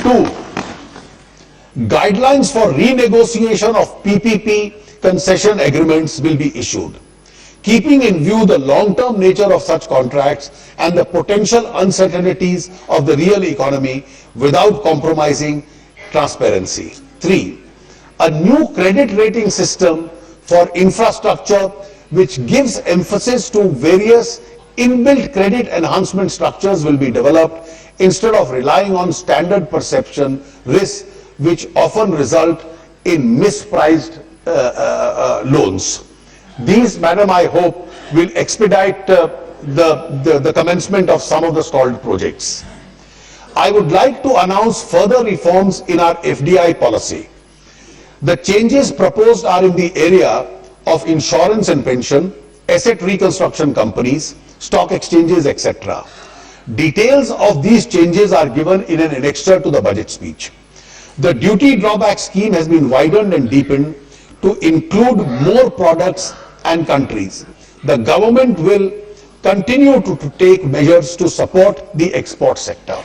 2. Guidelines for renegotiation of PPP concession agreements will be issued, keeping in view the long-term nature of such contracts and the potential uncertainties of the real economy without compromising transparency. 3. A new credit rating system for infrastructure which gives emphasis to various inbuilt credit enhancement structures will be developed instead of relying on standard perception risks which often result in mispriced loans. These, madam, I hope will expedite the commencement of some of the stalled projects. I would like to announce further reforms in our FDI policy. The changes proposed are in the area of insurance and pension, asset reconstruction companies, stock exchanges, etc. Details of these changes are given in an annexure to the budget speech. The duty drawback scheme has been widened and deepened to include more products and countries. The government will continue to take measures to support the export sector.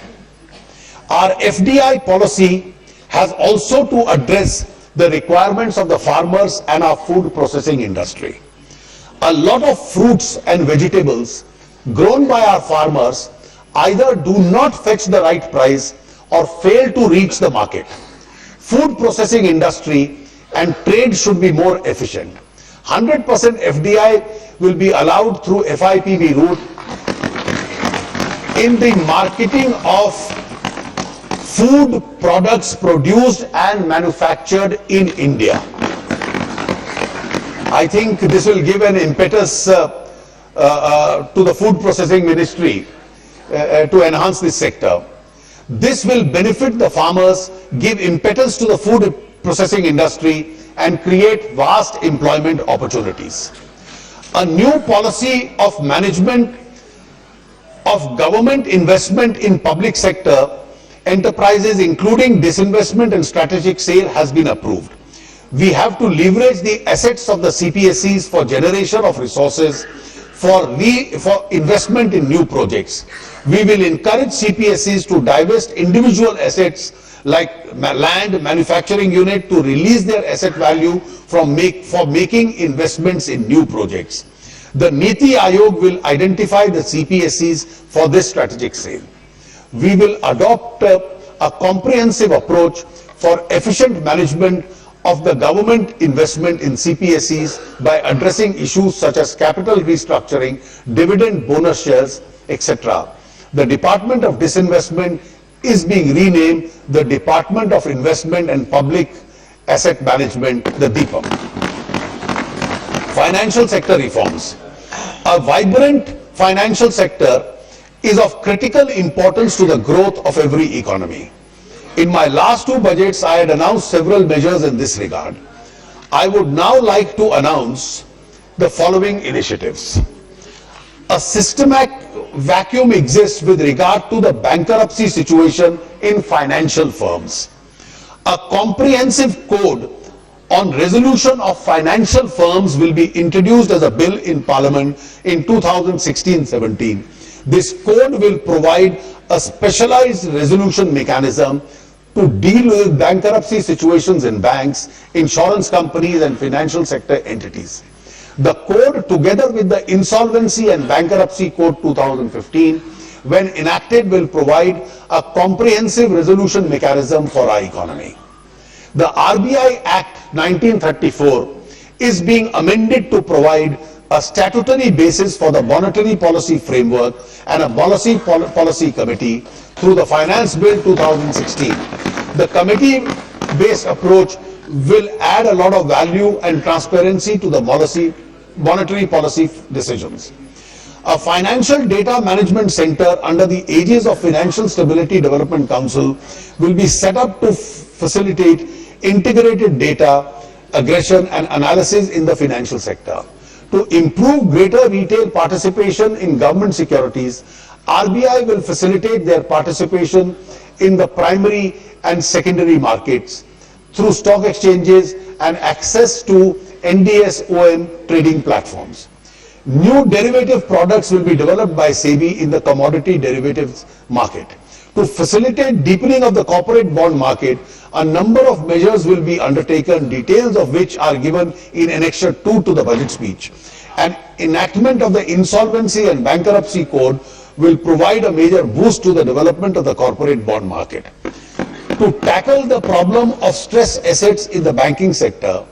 Our FDI policy has also to address the requirements of the farmers and our food processing industry. A lot of fruits and vegetables grown by our farmers either do not fetch the right price or fail to reach the market. Food processing industry and trade should be more efficient. 100% FDI will be allowed through FIPB route in the marketing of food products produced and manufactured in India. I think this will give an impetus to the food processing ministry to enhance this sector. This will benefit the farmers, give impetus to the food processing industry and create vast employment opportunities. A new policy of management of government investment in public sector enterprises, including disinvestment and strategic sale, has been approved. We have to leverage the assets of the CPSEs for generation of resources for investment in new projects. We will encourage CPSEs to divest individual assets like land, manufacturing unit to release their asset value for making investments in new projects. The Niti Aayog will identify the CPSEs for this strategic sale. We will adopt a comprehensive approach for efficient management of the government investment in CPSEs by addressing issues such as capital restructuring, dividend bonus shares, etc. The Department of Disinvestment is being renamed the Department of Investment and Public Asset Management, the DIPAM. Financial sector reforms. A vibrant financial sector is of critical importance to the growth of every economy. In my last two budgets, I had announced several measures in this regard. I would now like to announce the following initiatives. A systematic vacuum exists with regard to the bankruptcy situation in financial firms. A comprehensive code on resolution of financial firms will be introduced as a bill in Parliament in 2016-17. This code will provide a specialized resolution mechanism to deal with bankruptcy situations in banks, insurance companies and financial sector entities. The code, together with the Insolvency and Bankruptcy Code 2015, when enacted, will provide a comprehensive resolution mechanism for our economy. The RBI Act 1934 is being amended to provide a statutory basis for the monetary policy framework and a policy committee through the Finance Bill 2016. The committee-based approach will add a lot of value and transparency to the monetary policy decisions. A financial data management center under the aegis of Financial Stability Development Council will be set up to facilitate integrated data aggregation and analysis in the financial sector. To improve greater retail participation in government securities, RBI will facilitate their participation in the primary and secondary markets through stock exchanges and access to NDS-OM trading platforms. New derivative products will be developed by SEBI in the commodity derivatives market. To facilitate deepening of the corporate bond market, a number of measures will be undertaken, details of which are given in Annexure 2 to the budget speech. An enactment of the Insolvency and Bankruptcy Code will provide a major boost to the development of the corporate bond market. To tackle the problem of stress assets in the banking sector,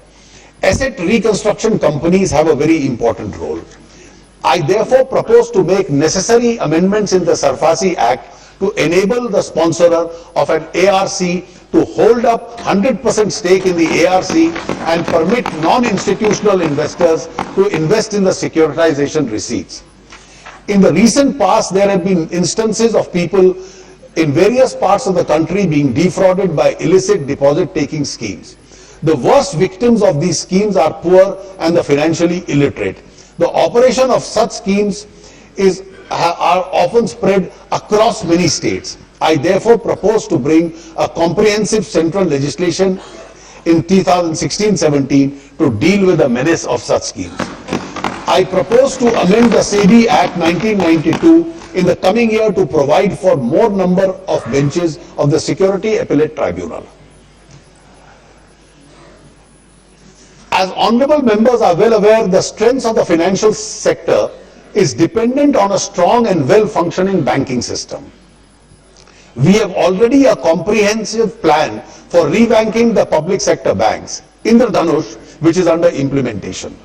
asset reconstruction companies have a very important role. I therefore propose to make necessary amendments in the SARFAESI Act to enable the sponsorer of an ARC to hold up 100% stake in the ARC and permit non-institutional investors to invest in the securitization receipts. In the recent past, there have been instances of people in various parts of the country being defrauded by illicit deposit-taking schemes. The worst victims of these schemes are poor and the financially illiterate. The operation of such schemes are often spread across many states. I therefore propose to bring a comprehensive central legislation in 2016-17 to deal with the menace of such schemes. I propose to amend the SEBI Act 1992 in the coming year to provide for more number of benches of the Security Appellate Tribunal. As honorable members are well aware, the strength of the financial sector is dependent on a strong and well-functioning banking system. We have already a comprehensive plan for rebanking the public sector banks, Indradhanush, which is under implementation.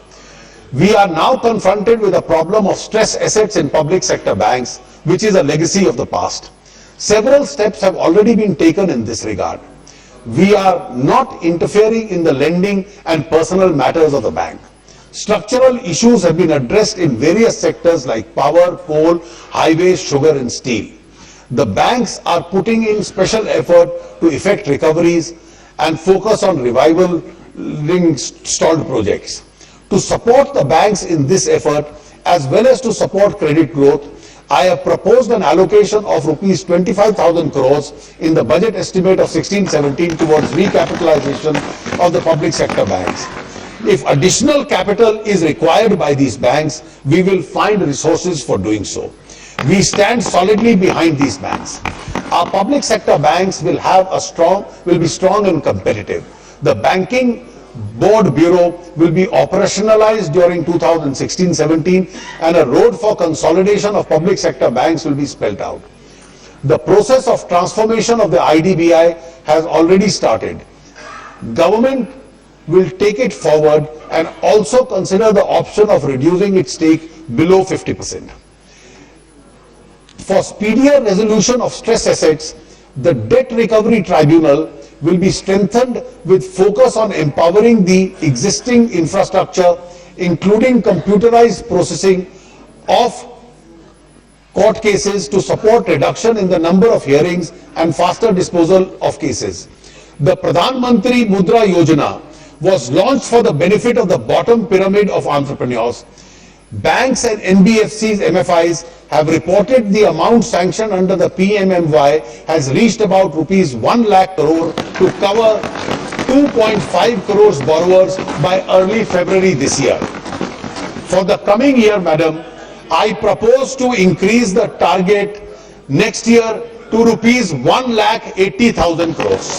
We are now confronted with a problem of stress assets in public sector banks, which is a legacy of the past. Several steps have already been taken in this regard. We are not interfering in the lending and personal matters of the bank. Structural issues have been addressed in various sectors like power, coal, highways, sugar and steel. The banks are putting in special effort to effect recoveries and focus on reviving stalled projects. To support the banks in this effort, as well as to support credit growth, I have proposed an allocation of rupees 25,000 crores in the budget estimate of 16-17 towards recapitalization of the public sector banks. If additional capital is required by these banks, we will find resources for doing so. We stand solidly behind these banks. Our public sector banks will be strong and competitive. The Banking Board Bureau will be operationalized during 2016-17 and a road for consolidation of public sector banks will be spelled out. The process of transformation of the IDBI has already started. Government will take it forward and also consider the option of reducing its stake below 50%. For speedier resolution of stress assets, the Debt Recovery Tribunal will be strengthened with focus on empowering the existing infrastructure, including computerized processing of court cases to support reduction in the number of hearings and faster disposal of cases. The Pradhan Mantri Mudra Yojana was launched for the benefit of the bottom pyramid of entrepreneurs. Banks and NBFCs, MFIs have reported the amount sanctioned under the PMMY has reached about rupees 1 lakh crore to cover 2.5 crores borrowers by early February this year. For the coming year, madam, I propose to increase the target next year to rupees 1,80,000 crores.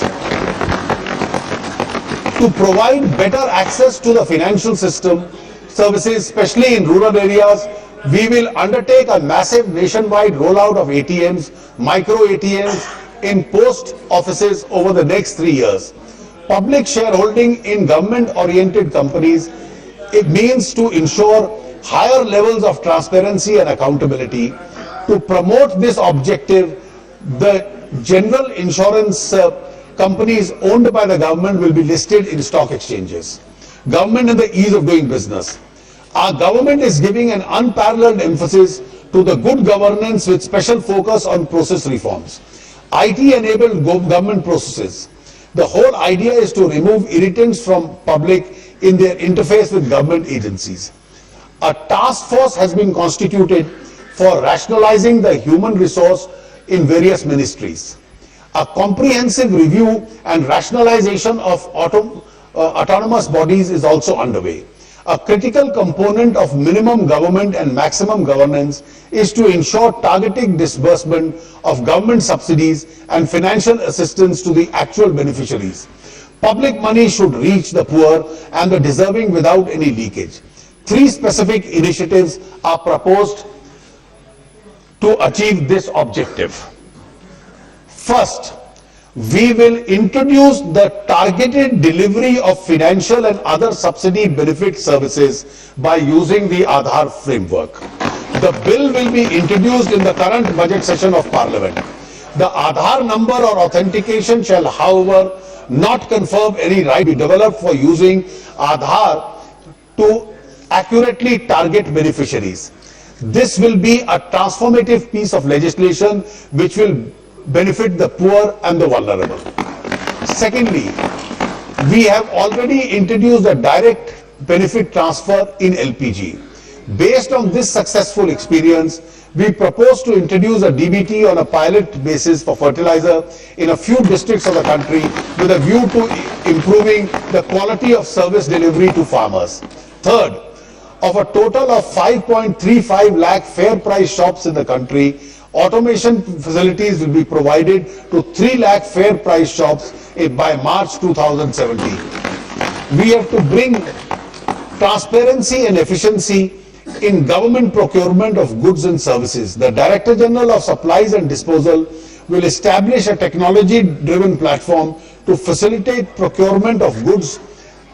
To provide better access to the financial system services, especially in rural areas, we will undertake a massive nationwide rollout of ATMs, micro ATMs in post offices over the next 3 years. Public shareholding in government-oriented companies, it means to ensure higher levels of transparency and accountability. To promote this objective, the general insurance companies owned by the government will be listed in stock exchanges. Government and the ease of doing business. Our government is giving an unparalleled emphasis to the good governance with special focus on process reforms. IT-enabled government processes. The whole idea is to remove irritants from public in their interface with government agencies. A task force has been constituted for rationalizing the human resource in various ministries. A comprehensive review and rationalization of autonomous bodies is also underway. A critical component of minimum government and maximum governance is to ensure targeted disbursement of government subsidies and financial assistance to the actual beneficiaries. Public money should reach the poor and the deserving without any leakage. 3 specific initiatives are proposed to achieve this objective. First, we will introduce the targeted delivery of financial and other subsidy benefit services by using the Aadhaar framework. The bill will be introduced in the current budget session of Parliament. The Aadhaar number or authentication shall, however, not confer any right to be developed for using Aadhaar to accurately target beneficiaries. This will be a transformative piece of legislation which will benefit the poor and the vulnerable. Secondly, we have already introduced a direct benefit transfer in LPG. Based on this successful experience, we propose to introduce a DBT on a pilot basis for fertilizer in a few districts of the country with a view to improving the quality of service delivery to farmers. Third, of a total of 5.35 lakh fair price shops in the country, automation facilities will be provided to 3 lakh fair price shops by March 2017. We have to bring transparency and efficiency in government procurement of goods and services. The Director General of Supplies and Disposal will establish a technology-driven platform to facilitate procurement of goods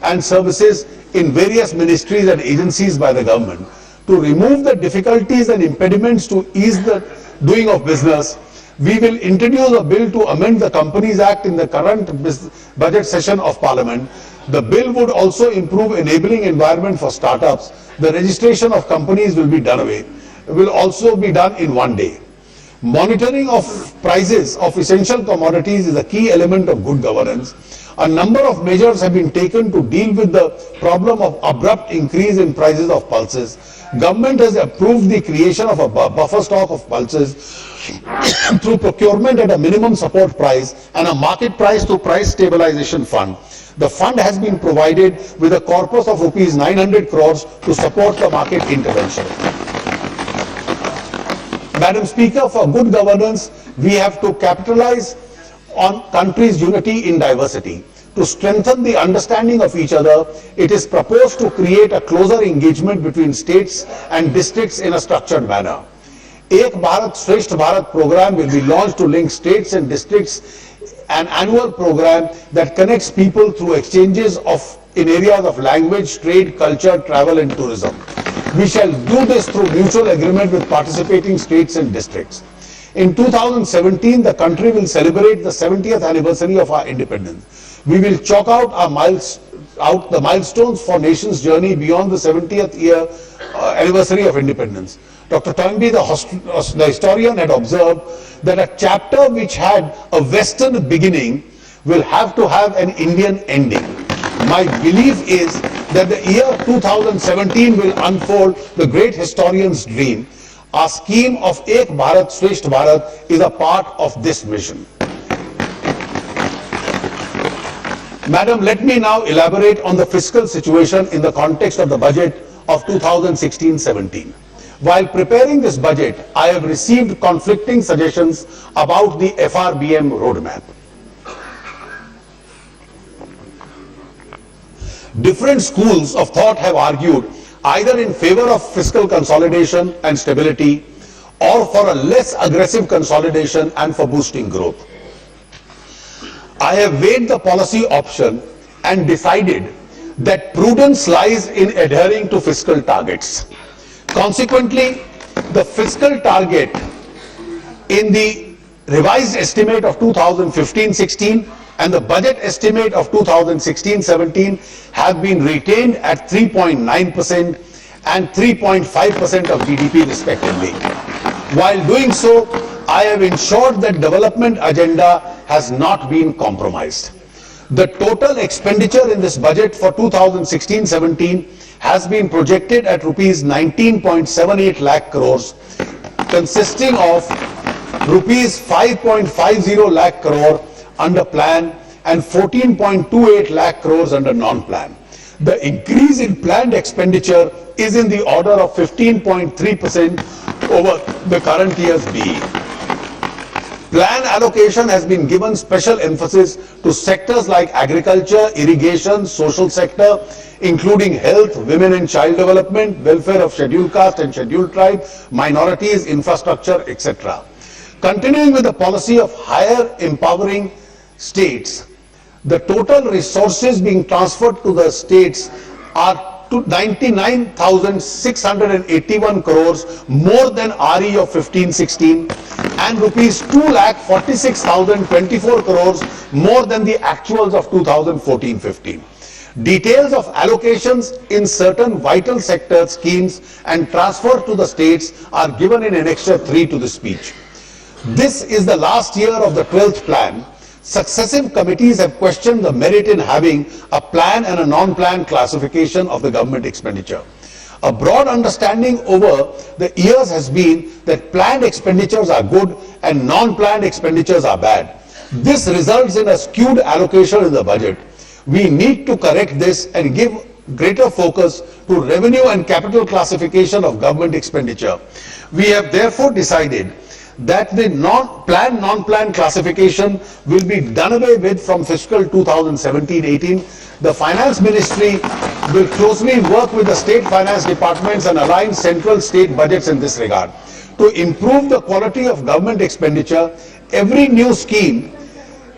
and services in various ministries and agencies by the government. To remove the difficulties and impediments to ease the doing of business, we will introduce a bill to amend the Companies Act in the current budget session of Parliament. The bill would also improve enabling environment for startups. The registration of companies will be done away. It will also be done in one day. Monitoring of prices of essential commodities is a key element of good governance. A number of measures have been taken to deal with the problem of abrupt increase in prices of pulses. Government has approved the creation of a buffer stock of pulses through procurement at a minimum support price and a market price to price stabilization fund. The fund has been provided with a corpus of rupees 900 crores to support the market intervention. Madam Speaker, for good governance, we have to capitalize on country's unity in diversity. To strengthen the understanding of each other, it is proposed to create a closer engagement between states and districts in a structured manner. Ek Bharat Shresth Bharat program will be launched to link states and districts, an annual program that connects people through exchanges in areas of language, trade, culture, travel and tourism. We shall do this through mutual agreement with participating states and districts. In 2017, the country will celebrate the 70th anniversary of our independence. We will chalk out the milestones for nation's journey beyond the 70th year anniversary of independence. Dr. Toynbee, the historian, had observed that a chapter which had a Western beginning will have to have an Indian ending. My belief is that the year 2017 will unfold the great historian's dream. Our scheme of Ek Bharat Shresth Bharat is a part of this mission. Madam, let me now elaborate on the fiscal situation in the context of the budget of 2016-17. While preparing this budget, I have received conflicting suggestions about the FRBM roadmap. Different schools of thought have argued either in favor of fiscal consolidation and stability or for a less aggressive consolidation and for boosting growth. I have weighed the policy option and decided that prudence lies in adhering to fiscal targets. Consequently, the fiscal target in the revised estimate of 2015-16 and the budget estimate of 2016-17 have been retained at 3.9% and 3.5% of GDP respectively. While doing so, I have ensured that development agenda has not been compromised. The total expenditure in this budget for 2016-17 has been projected at rupees 19.78 lakh crores, consisting of rupees 5.50 lakh crore under plan and 14.28 lakh crores under non-plan. The increase in planned expenditure is in the order of 15.3% over the current year's BE. Plan allocation has been given special emphasis to sectors like agriculture, irrigation, social sector, including health, women and child development, welfare of scheduled caste and scheduled tribe, minorities, infrastructure, etc. Continuing with the policy of higher empowering states, the total resources being transferred to the states are 99,681 crores more than RE of 15-16 and rupees 2,46,024 crores more than the actuals of 2014-15. Details of allocations in certain vital sector schemes and transfer to the states are given in Annexure 3 to the speech. This is the last year of the 12th plan. Successive committees have questioned the merit in having a plan and a non-plan classification of the government expenditure. A broad understanding over the years has been that planned expenditures are good and non-planned expenditures are bad. This results in a skewed allocation in the budget. We need to correct this and give greater focus to revenue and capital classification of government expenditure. We have therefore decided that the non-plan classification will be done away with from fiscal 2017-18. The Finance Ministry will closely work with the state finance departments and align central state budgets in this regard. To improve the quality of government expenditure, every new scheme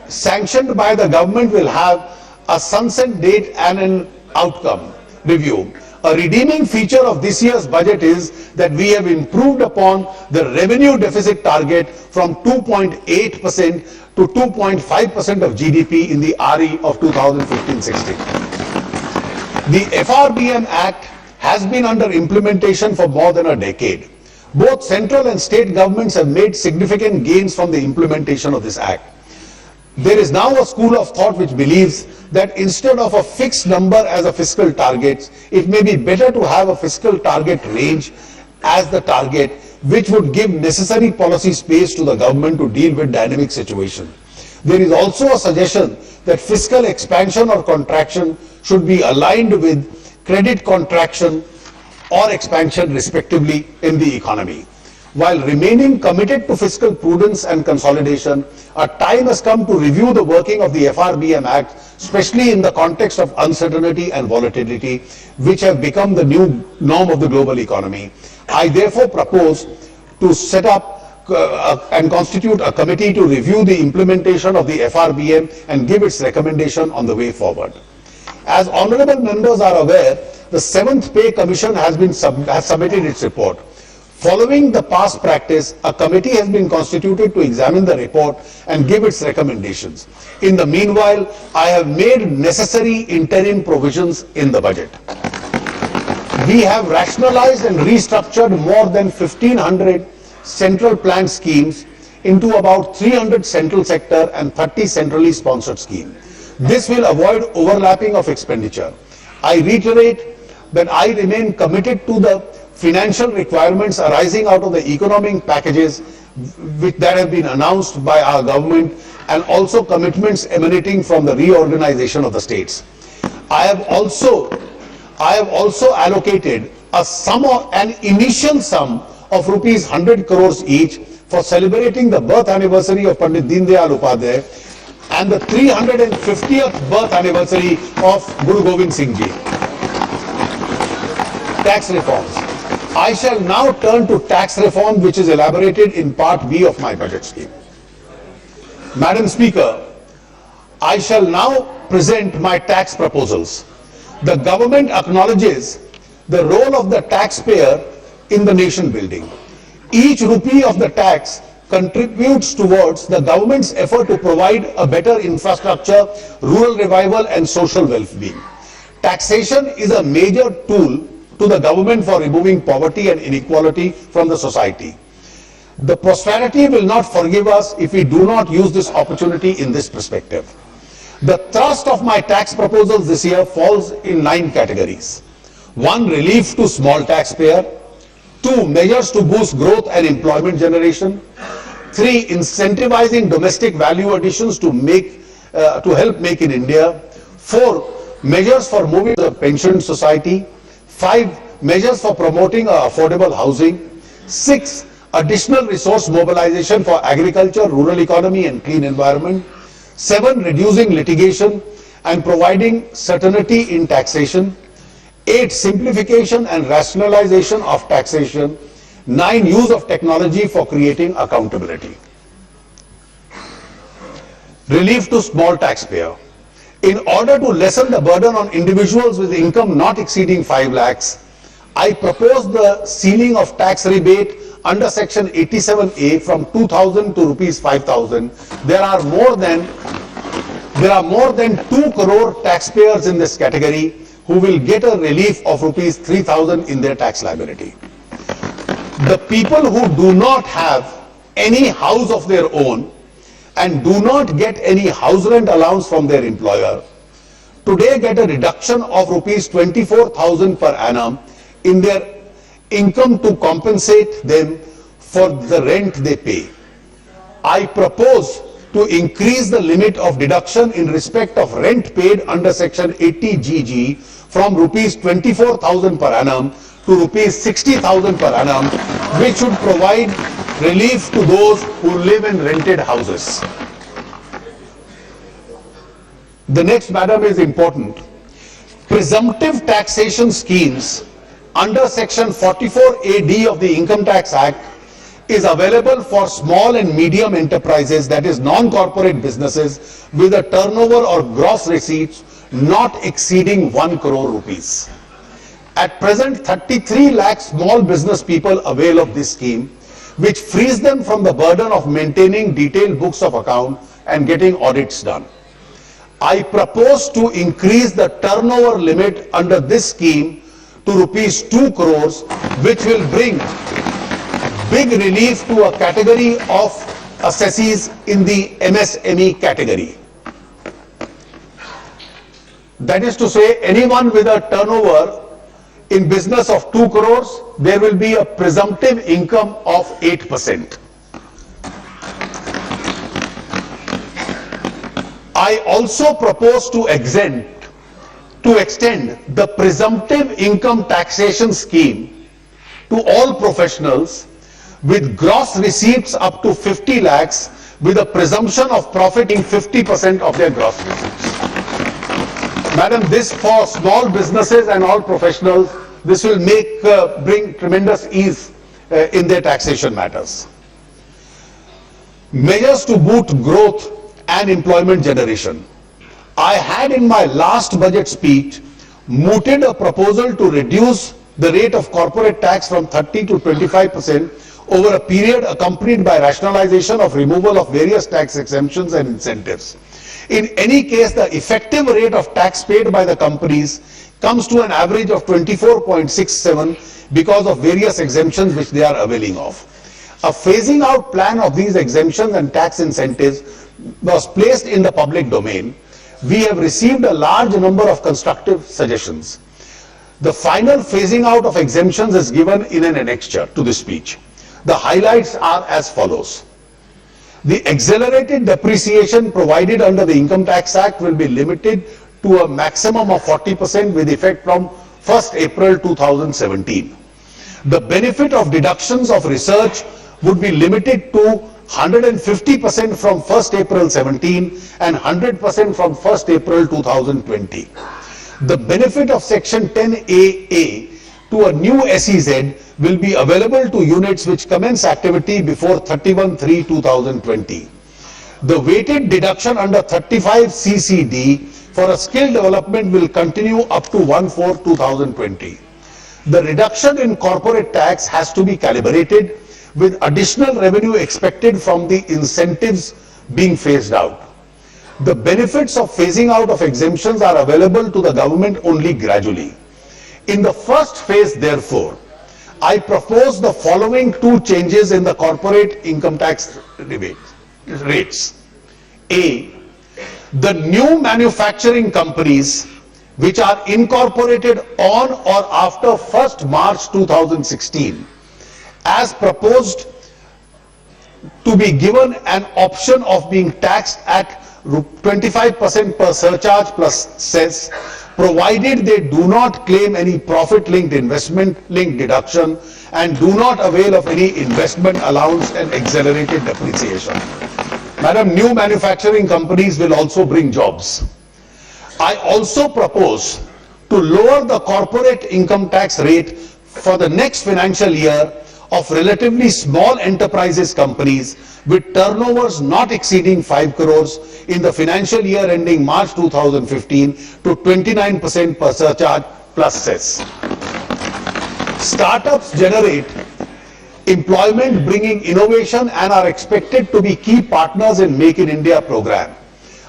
sanctioned by the government will have a sunset date and an outcome review. A redeeming feature of this year's budget is that we have improved upon the revenue deficit target from 2.8% to 2.5% of GDP in the RE of 2015-16. The FRBM Act has been under implementation for more than a decade. Both central and state governments have made significant gains from the implementation of this act. There is now a school of thought which believes that instead of a fixed number as a fiscal target, it may be better to have a fiscal target range as the target, which would give necessary policy space to the government to deal with dynamic situation. There is also a suggestion that fiscal expansion or contraction should be aligned with credit contraction or expansion respectively in the economy. While remaining committed to fiscal prudence and consolidation, a time has come to review the working of the FRBM Act, especially in the context of uncertainty and volatility, which have become the new norm of the global economy. I therefore propose to set up and constitute a committee to review the implementation of the FRBM and give its recommendation on the way forward. As honorable members are aware, the 7th Pay Commission has submitted its report. Following the past practice, a committee has been constituted to examine the report and give its recommendations. In the meanwhile, I have made necessary interim provisions in the budget. We have rationalized and restructured more than 1,500 central planned schemes into about 300 central sector and 30 centrally sponsored schemes. This will avoid overlapping of expenditure. I reiterate that I remain committed to the financial requirements arising out of the economic packages that have been announced by our government, and also commitments emanating from the reorganization of the states. I have also allocated an initial sum of rupees 100 crores each for celebrating the birth anniversary of Pandit Deen Dayal Upadhyay and the 350th birth anniversary of Guru Gobind Singh Ji. Tax reforms. I shall now turn to tax reform, which is elaborated in Part B of my budget scheme. Madam Speaker, I shall now present my tax proposals. The government acknowledges the role of the taxpayer in the nation building. Each rupee of the tax contributes towards the government's effort to provide a better infrastructure, rural revival and social well-being. Taxation is a major tool to the government for removing poverty and inequality from the society. The prosperity will not forgive us if we do not use this opportunity in this perspective. The thrust of my tax proposals this year falls in 9 categories. 1. Relief to small taxpayer. 2. Measures to boost growth and employment generation. 3. Incentivizing domestic value additions to help make in India. 4. Measures for moving the pension society. 5. Measures for promoting affordable housing. 6. Additional resource mobilization for agriculture, rural economy and clean environment. 7. Reducing litigation and providing certainty in taxation. 8. Simplification and rationalization of taxation. 9. Use of technology for creating accountability. Relief to small taxpayer. In order to lessen the burden on individuals with income not exceeding 5 lakhs, I propose the ceiling of tax rebate under section 87A from 2,000 to rupees 5,000. There are more than 2 crore taxpayers in this category who will get a relief of rupees 3,000 in their tax liability. The people who do not have any house of their own and do not get any house rent allowance from their employer today get a reduction of rupees 24,000 per annum in their income to compensate them for the rent they pay. I propose to increase the limit of deduction in respect of rent paid under section 80GG from rupees 24,000 per annum to rupees 60,000 per annum, which should provide relief to those who live in rented houses. The next, madam, is important. Presumptive taxation schemes under section 44AD of the Income Tax Act is available for small and medium enterprises, that is non-corporate businesses, with a turnover or gross receipts not exceeding 1 crore rupees. At present, 33 lakh small business people avail of this scheme, which frees them from the burden of maintaining detailed books of account and getting audits done. I propose to increase the turnover limit under this scheme to rupees 2 crores, which will bring big relief to a category of assessees in the MSME category. That is to say, anyone with a turnover in business of 2 crores, there will be a presumptive income of 8%. I also propose to extend the presumptive income taxation scheme to all professionals with gross receipts up to 50 lakhs with a presumption of profit in 50% of their gross receipts. Madam, this for small businesses and all professionals, this will bring tremendous ease in their taxation matters. Measures to boost growth and employment generation. I had in my last budget speech mooted a proposal to reduce the rate of corporate tax from 30 to 25% over a period accompanied by rationalization of removal of various tax exemptions and incentives. In any case, the effective rate of tax paid by the companies comes to an average of 24.67 because of various exemptions which they are availing of. A phasing out plan of these exemptions and tax incentives was placed in the public domain. We have received a large number of constructive suggestions. The final phasing out of exemptions is given in an annexure to this speech. The highlights are as follows. The accelerated depreciation provided under the Income Tax Act will be limited to a maximum of 40% with effect from 1st April 2017. The benefit of deductions of research would be limited to 150% from 1st April 17 and 100% from 1st April 2020. The benefit of Section 10AA to a new SEZ will be available to units which commence activity before 31/3/2020. The weighted deduction under 35 CCD for a skill development will continue up to 1/4/2020. The reduction in corporate tax has to be calibrated with additional revenue expected from the incentives being phased out. The benefits of phasing out of exemptions are available to the government only gradually. In the first phase, therefore, I propose the following two changes in the corporate income tax rates. A, the new manufacturing companies which are incorporated on or after 1st March 2016 as proposed to be given an option of being taxed at 25% per surcharge plus cess, provided they do not claim any profit-linked investment-linked deduction and do not avail of any investment allowance and accelerated depreciation. Madam, new manufacturing companies will also bring jobs. I also propose to lower the corporate income tax rate for the next financial year of relatively small enterprises companies with turnovers not exceeding 5 crores in the financial year ending March 2015 to 29% per surcharge plus cess. Startups generate employment, bringing innovation, and are expected to be key partners in Make in India program.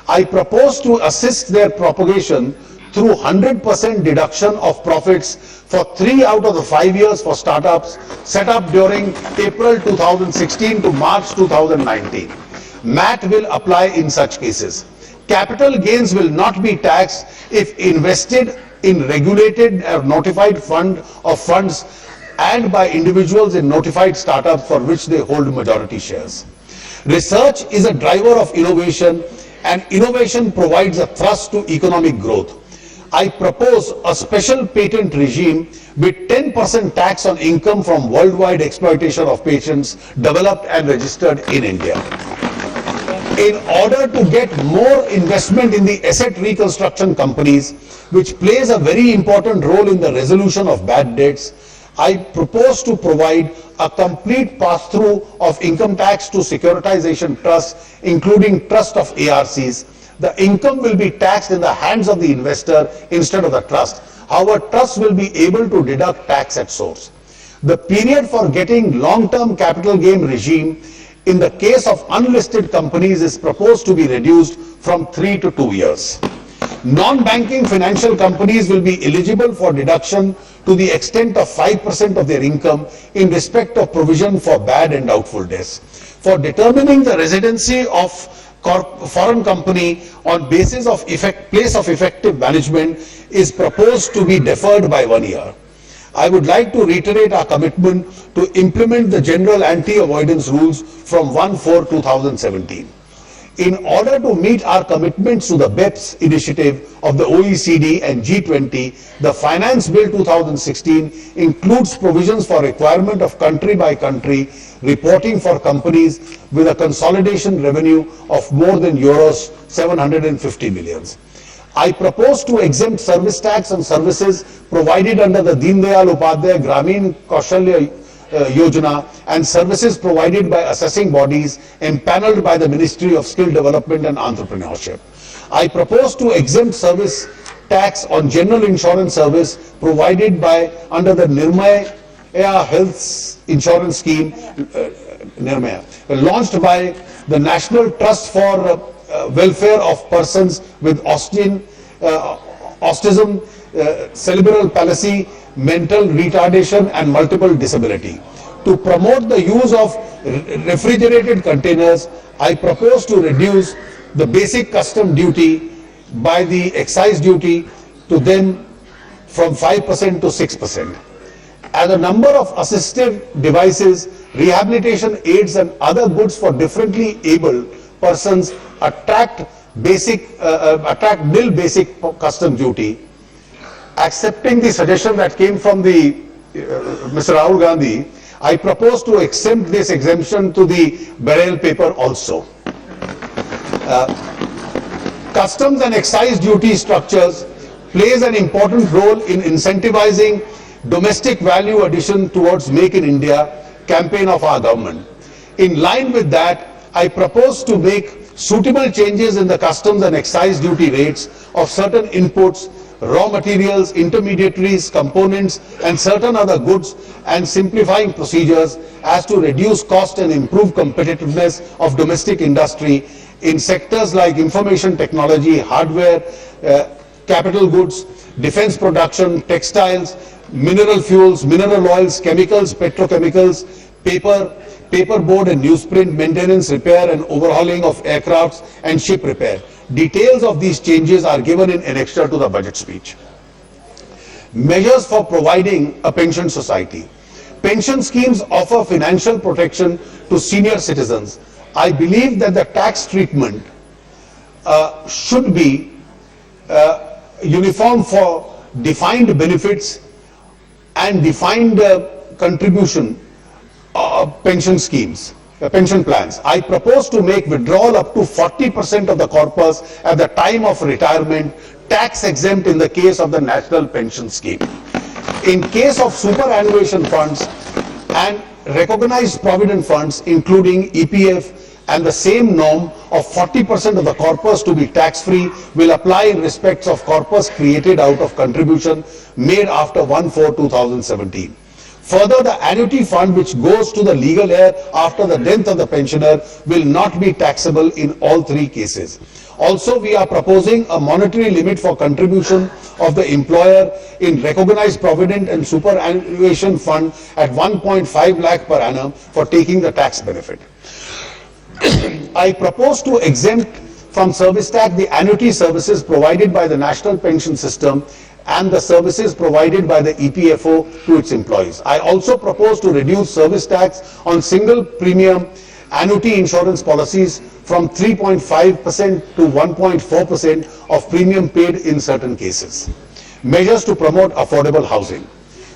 I propose to assist their propagation through 100% deduction of profits for 3 out of the 5 years for startups set up during April 2016 to March 2019. MAT will apply in such cases. Capital gains will not be taxed if invested in regulated or notified fund of funds and by individuals in notified startups for which they hold majority shares. Research is a driver of innovation, and innovation provides a thrust to economic growth. I propose a special patent regime with 10% tax on income from worldwide exploitation of patents developed and registered in India. In order to get more investment in the asset reconstruction companies, which plays a very important role in the resolution of bad debts, I propose to provide a complete pass-through of income tax to securitization trusts, including trust of ARCs. The income will be taxed in the hands of the investor instead of the trust. However, trusts will be able to deduct tax at source. The period for getting long-term capital gain regime in the case of unlisted companies is proposed to be reduced from 3 to 2 years. Non-banking financial companies will be eligible for deduction to the extent of 5% of their income in respect of provision for bad and doubtful debts. For determining the residency of foreign company on basis of place of effective management is proposed to be deferred by 1 year. I would like to reiterate our commitment to implement the general anti-avoidance rules from 1/4/2017. In order to meet our commitments to the BEPS initiative of the OECD and G20, the Finance Bill 2016 includes provisions for requirement of country-by-country reporting for companies with a consolidation revenue of more than euros 750 million. I propose to exempt service tax on services provided under the Deen Dayal Upadhyay Gramin Kaushalya Yojana and services provided by assessing bodies empaneled by the Ministry of Skill Development and Entrepreneurship. I propose to exempt service tax on general insurance service provided by under the Nirmaya Health Insurance Scheme, launched by the National Trust for Welfare of Persons with Autism cerebral palsy, mental retardation and multiple disability. To promote the use of refrigerated containers, I propose to reduce the basic custom duty by the excise duty to them from 5% to 6%. As a number of assistive devices, rehabilitation aids and other goods for differently abled persons attract nil basic custom duty. Accepting the suggestion that came from the Mr. Rahul Gandhi, I propose to exempt this exemption to the burial paper also. Customs and excise duty structures plays an important role in incentivizing domestic value addition towards Make in India campaign of our government. In line with that, I propose to make suitable changes in the customs and excise duty rates of certain inputs, raw materials, intermediaries, components and certain other goods, and simplifying procedures as to reduce cost and improve competitiveness of domestic industry in sectors like information technology, hardware, capital goods, defense production, textiles, mineral fuels, mineral oils, chemicals, petrochemicals, paperboard and newsprint, maintenance, repair and overhauling of aircrafts and ship repair. Details of these changes are given in annexure to the budget speech. Measures for providing a pension society. Pension schemes offer financial protection to senior citizens. I believe that the tax treatment should be uniform for defined benefits and defined contribution pension schemes, pension plans. I propose to make withdrawal up to 40% of the corpus at the time of retirement tax exempt in the case of the National Pension Scheme. In case of superannuation funds and recognized provident funds, including EPF, and the same norm of 40% of the corpus to be tax-free will apply in respects of corpus created out of contribution made after 1/4/2017. Further, the annuity fund which goes to the legal heir after the death of the pensioner will not be taxable in all three cases. Also, we are proposing a monetary limit for contribution of the employer in recognized provident and superannuation fund at 1.5 lakh per annum for taking the tax benefit. I propose to exempt from service tax the annuity services provided by the National Pension System and the services provided by the EPFO to its employees. I also propose to reduce service tax on single premium annuity insurance policies from 3.5% to 1.4% of premium paid in certain cases. Measures to promote affordable housing.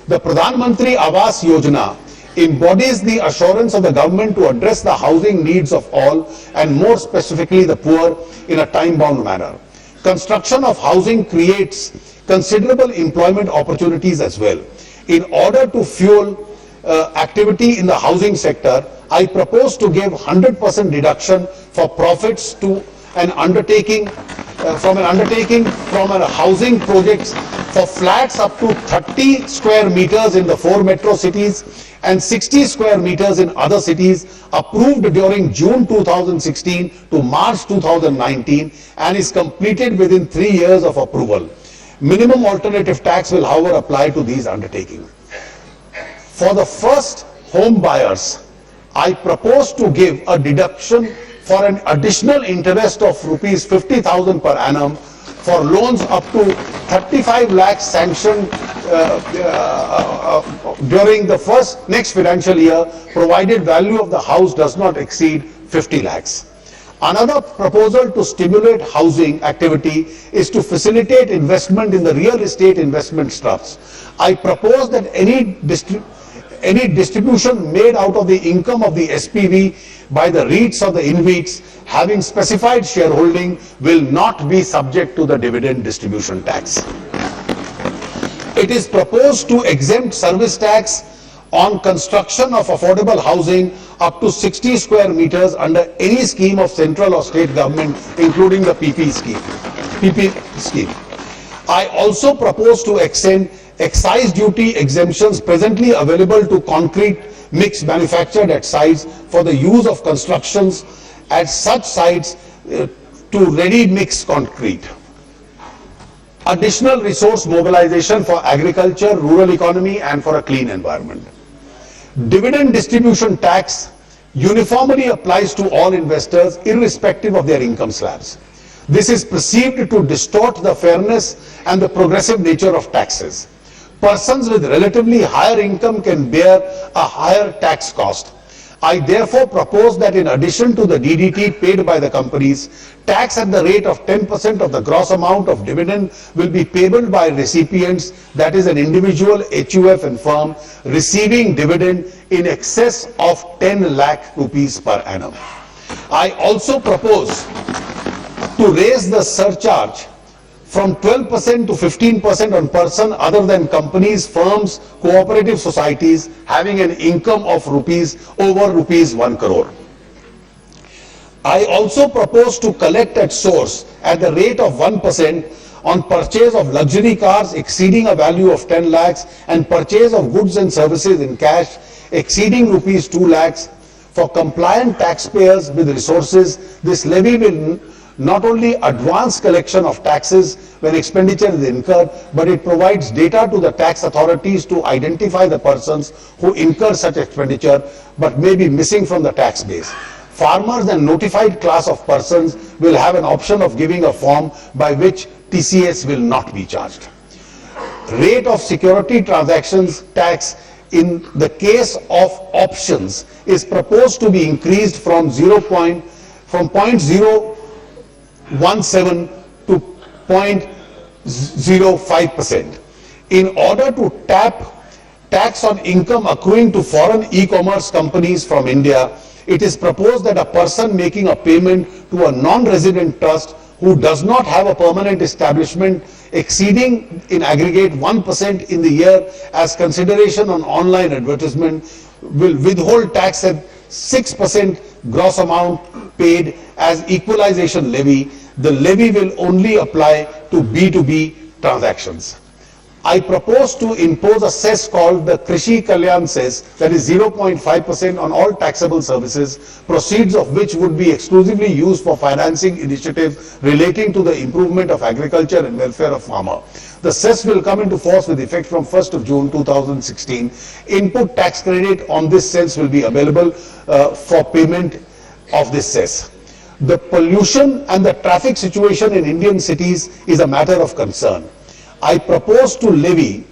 The Pradhan Mantri Awas Yojana embodies the assurance of the government to address the housing needs of all and more specifically the poor in a time-bound manner. Construction of housing creates considerable employment opportunities as well. In order to fuel activity in the housing sector, I propose to give 100% deduction for profits to an undertaking from a housing projects for flats up to 30 square meters in the 4 metro cities and 60 square meters in other cities approved during June 2016 to March 2019 and is completed within 3 years of approval. Minimum alternative tax will however apply to these undertakings. For the first home buyers, I propose to give a deduction for an additional interest of rupees 50,000 per annum for loans up to 35 lakhs sanctioned during the next financial year, provided value of the house does not exceed 50 lakhs. Another proposal to stimulate housing activity is to facilitate investment in the real estate investment trusts. I propose that any distribution made out of the income of the SPV by the REITs or the InvITs having specified shareholding will not be subject to the dividend distribution tax. It is proposed to exempt service tax on construction of affordable housing up to 60 square meters under any scheme of central or state government, including the PP scheme. I also propose to extend excise duty exemptions presently available to concrete mix manufactured at sites for the use of constructions at such sites to ready mix concrete. additional resource mobilization for agriculture, rural economy, and for a clean environment. Dividend distribution tax uniformly applies to all investors irrespective of their income slabs. This is perceived to distort the fairness and the progressive nature of taxes. Persons with relatively higher income can bear a higher tax cost. I therefore propose that in addition to the DDT paid by the companies, tax at the rate of 10% of the gross amount of dividend will be payable by recipients, that is an individual, HUF and firm, receiving dividend in excess of 10 lakh rupees per annum. I also propose to raise the surcharge from 12% to 15% on person other than companies, firms, cooperative societies having an income of over rupees 1 crore. I also propose to collect at source at the rate of 1% on purchase of luxury cars exceeding a value of 10 lakhs and purchase of goods and services in cash exceeding rupees 2 lakhs. For compliant taxpayers with resources, this levy will not only advance collection of taxes when expenditure is incurred, but it provides data to the tax authorities to identify the persons who incur such expenditure but may be missing from the tax base. Farmers and notified class of persons will have an option of giving a form by which TCS will not be charged. Rate of security transactions tax in the case of options is proposed to be increased from 0.017 to 0.05%. In order to tap tax on income accruing to foreign e-commerce companies from India, it is proposed that a person making a payment to a non-resident trust who does not have a permanent establishment exceeding in aggregate 1% in the year as consideration on online advertisement will withhold tax at 6% gross amount paid as equalization levy. The levy will only apply to B2B transactions. I propose to impose a cess called the Krishi Kalyan cess, that is 0.5% on all taxable services, proceeds of which would be exclusively used for financing initiatives relating to the improvement of agriculture and welfare of farmer. The cess will come into force with effect from 1st of June 2016. Input tax credit on this cess will be available for payment of this cess. The pollution and the traffic situation in Indian cities is a matter of concern. I propose to levy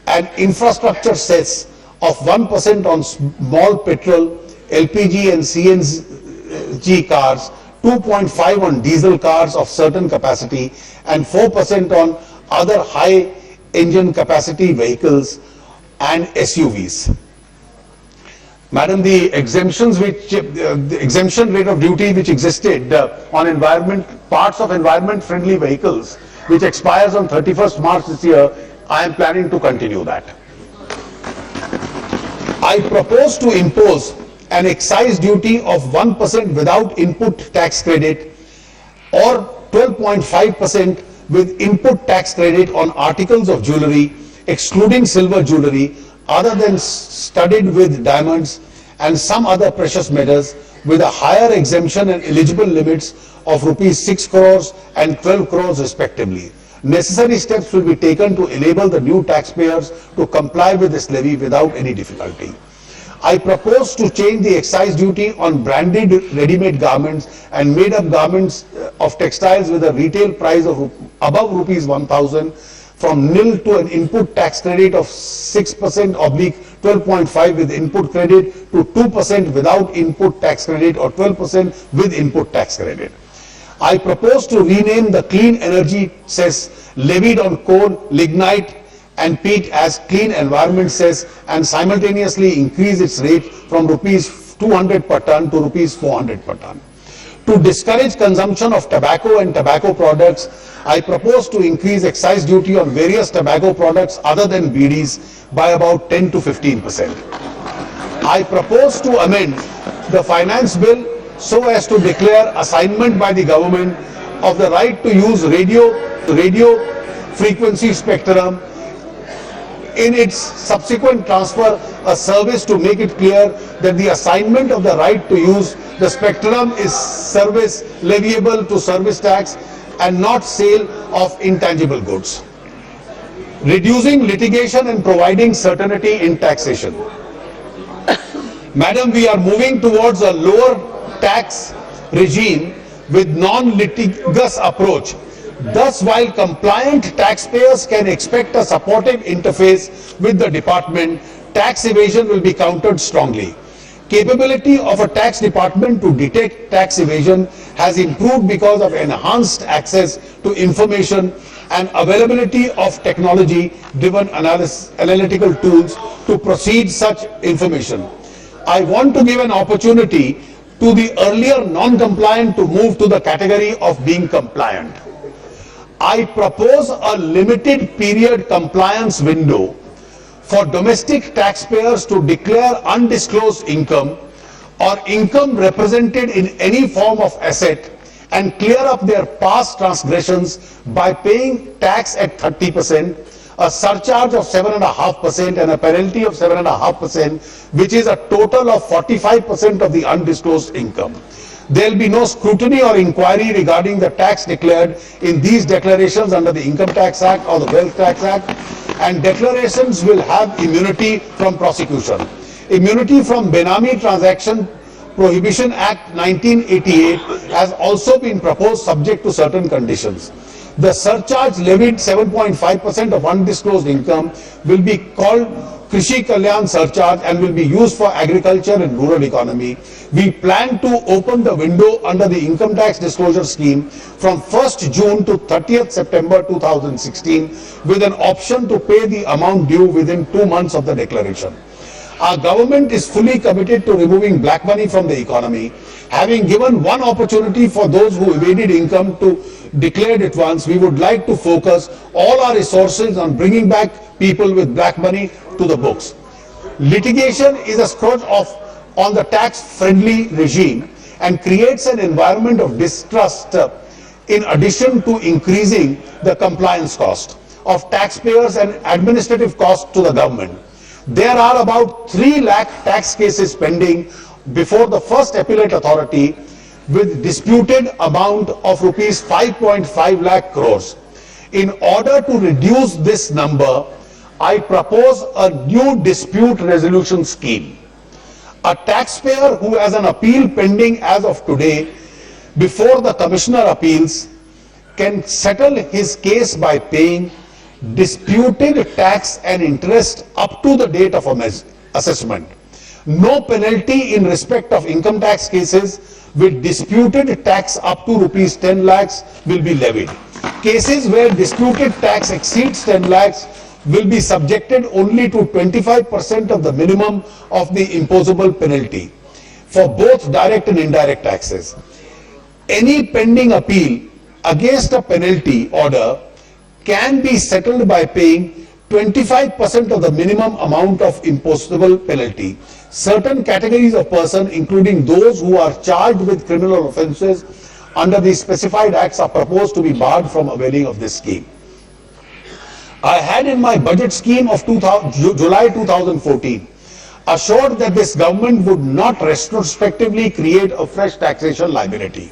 an infrastructure cess of 1% on small petrol, LPG and CNG cars, 2.5% on diesel cars of certain capacity, and 4% on other high engine capacity vehicles and SUVs. Madam, the exemptions the exemption rate of duty which existed on parts of environment friendly vehicles, which expires on 31st March this year, I am planning to continue that. I propose to impose an excise duty of 1% without input tax credit or 12.5% with input tax credit on articles of jewelry, excluding silver jewelry, other than studded with diamonds and some other precious metals, with a higher exemption and eligible limits of rupees 6 crores and 12 crores respectively. Necessary steps will be taken to enable the new taxpayers to comply with this levy without any difficulty. I propose to change the excise duty on branded ready-made garments and made-up garments of textiles with a retail price of above rupees 1,000 from nil to an input tax credit of 6% oblique 12.5 with input credit to 2% without input tax credit or 12% with input tax credit. I propose to rename the clean energy cess levied on coal, lignite and peat as clean environment cess and simultaneously increase its rate from rupees 200 per ton to rupees 400 per ton. To discourage consumption of tobacco and tobacco products, I propose to increase excise duty on various tobacco products other than BDs by about 10 to 15%. I propose to amend the finance bill so as to declare assignment by the government of the right to use radio frequency spectrum in its subsequent transfer a service to make it clear that the assignment of the right to use the spectrum is service leviable to service tax and not sale of intangible goods. Reducing litigation and providing certainty in taxation. Madam, we are moving towards a lower tax regime with non-litigious approach. Thus, while compliant taxpayers can expect a supportive interface with the department, tax evasion will be countered strongly. Capability of a tax department to detect tax evasion has improved because of enhanced access to information and availability of technology-driven analytical tools to proceed such information. I want to give an opportunity to the earlier non-compliant to move to the category of being compliant. I propose a limited period compliance window for domestic taxpayers to declare undisclosed income or income represented in any form of asset and clear up their past transgressions by paying tax at 30%, a surcharge of 7.5% and a penalty of 7.5%, which is a total of 45% of the undisclosed income. There will be no scrutiny or inquiry regarding the tax declared in these declarations under the Income Tax Act or the Wealth Tax Act, and declarations will have immunity from prosecution. Immunity from Benami Transaction Prohibition Act 1988 has also been proposed subject to certain conditions. The surcharge levied 7.5% of undisclosed income will be called Krishi Kalyan surcharge and will be used for agriculture and rural economy. We plan to open the window under the income tax disclosure scheme from 1st June to 30th September 2016 with an option to pay the amount due within 2 months of the declaration. Our government is fully committed to removing black money from the economy. Having given one opportunity for those who evaded income to declare it once, we would like to focus all our resources on bringing back people with black money to the books. Litigation is a scourge on the tax-friendly regime and creates an environment of distrust in addition to increasing the compliance cost of taxpayers and administrative costs to the government. There are about 3 lakh tax cases pending before the first appellate authority with disputed amount of rupees 5.5 lakh crores. In order to reduce this number, I propose a new dispute resolution scheme. A taxpayer who has an appeal pending as of today before the Commissioner Appeals can settle his case by paying disputed tax and interest up to the date of assessment. No penalty in respect of income tax cases with disputed tax up to rupees 10 lakhs will be levied. Cases where disputed tax exceeds 10 lakhs will be subjected only to 25% of the minimum of the imposable penalty for both direct and indirect taxes. Any pending appeal against a penalty order can be settled by paying 25% of the minimum amount of imposable penalty. Certain categories of persons, including those who are charged with criminal offences under the specified acts, are proposed to be barred from availing of this scheme. I had in my budget scheme of July 2014 assured that this government would not retrospectively create a fresh taxation liability.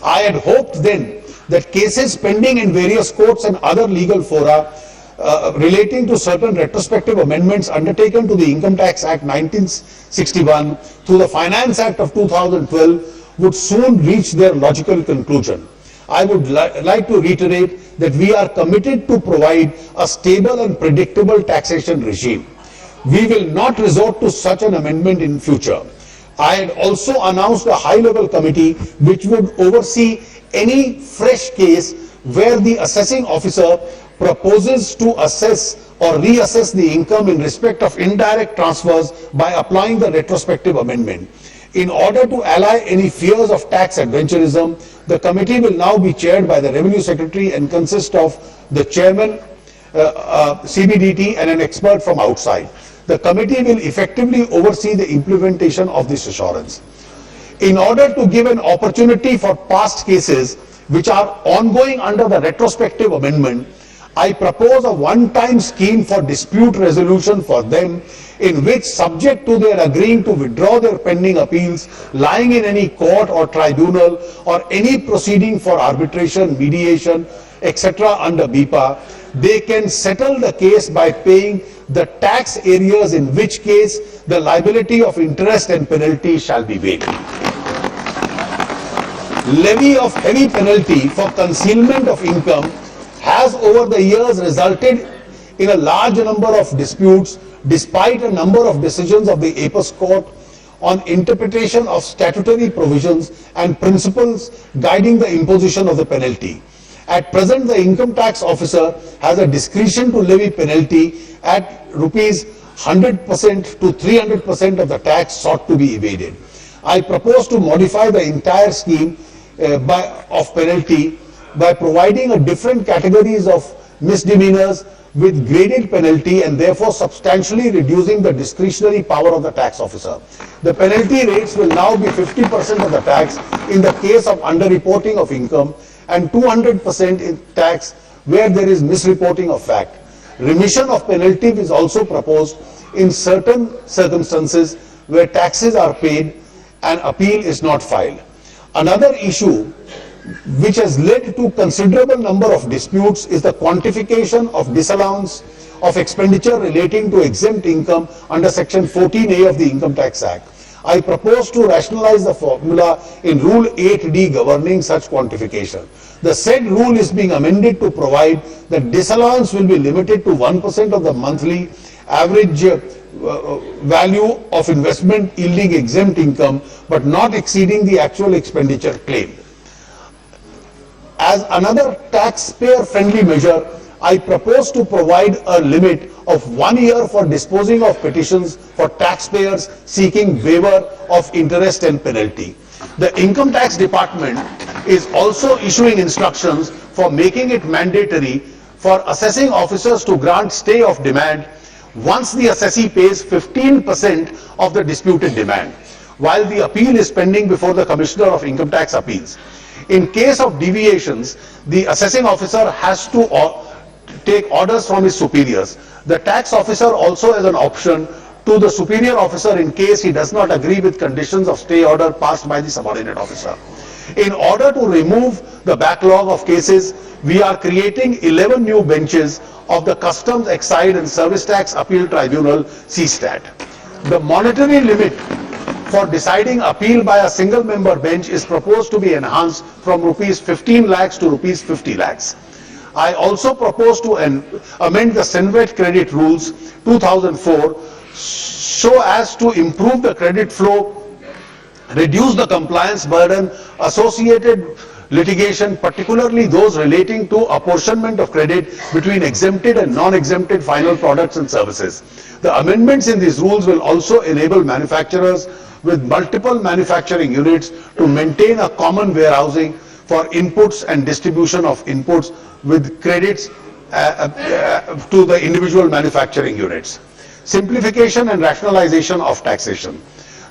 I had hoped then that cases pending in various courts and other legal fora relating to certain retrospective amendments undertaken to the Income Tax Act 1961 through the Finance Act of 2012 would soon reach their logical conclusion. I would like to reiterate that we are committed to provide a stable and predictable taxation regime. We will not resort to such an amendment in future. I had also announced a high-level committee which would oversee any fresh case where the assessing officer proposes to assess or reassess the income in respect of indirect transfers by applying the retrospective amendment. In order to allay any fears of tax adventurism, the committee will now be chaired by the Revenue Secretary and consist of the chairman, CBDT, and an expert from outside. The committee will effectively oversee the implementation of this assurance. In order to give an opportunity for past cases which are ongoing under the retrospective amendment, I propose a one-time scheme for dispute resolution for them, in which, subject to their agreeing to withdraw their pending appeals lying in any court or tribunal or any proceeding for arbitration, mediation, etc. under BIPA, they can settle the case by paying the tax areas, in which case the liability of interest and penalty shall be waived. Levy of heavy penalty for concealment of income has over the years resulted in a large number of disputes, despite a number of decisions of the Apex Court on interpretation of statutory provisions and principles guiding the imposition of the penalty. At present, the income tax officer has a discretion to levy penalty at rupees 100% to 300% of the tax sought to be evaded. I propose to modify the entire scheme of penalty by providing a different categories of misdemeanors with graded penalty, and therefore substantially reducing the discretionary power of the tax officer. The penalty rates will now be 50% of the tax in the case of underreporting of income and 200% in tax where there is misreporting of fact. Remission of penalty is also proposed in certain circumstances where taxes are paid and appeal is not filed. Another issue which has led to considerable number of disputes is the quantification of disallowance of expenditure relating to exempt income under section 14A of the Income Tax Act. I propose to rationalize the formula in Rule 8D governing such quantification. The said rule is being amended to provide that disallowance will be limited to 1% of the monthly average value of investment yielding exempt income, but not exceeding the actual expenditure claimed. As another taxpayer-friendly measure, I propose to provide a limit of 1 year for disposing of petitions for taxpayers seeking waiver of interest and penalty. The Income Tax Department is also issuing instructions for making it mandatory for assessing officers to grant stay of demand once the assessee pays 15% of the disputed demand, while the appeal is pending before the Commissioner of Income Tax Appeals. In case of deviations, the assessing officer has to take orders from his superiors. The tax officer also has an option to the superior officer in case he does not agree with conditions of stay order passed by the subordinate officer. In order to remove the backlog of cases, we are creating 11 new benches of the Customs, Excise and Service Tax Appeal Tribunal, CSTAT. The monetary limit for deciding appeal by a single member bench is proposed to be enhanced from rupees 15 lakhs to rupees 50 lakhs. I also propose to amend the Senvet Credit Rules 2004 so as to improve the credit flow, reduce the compliance burden, associated litigation, particularly those relating to apportionment of credit between exempted and non-exempted final products and services. The amendments in these rules will also enable manufacturers with multiple manufacturing units to maintain a common warehousing for inputs and distribution of inputs with credits to the individual manufacturing units. Simplification and rationalization of taxation.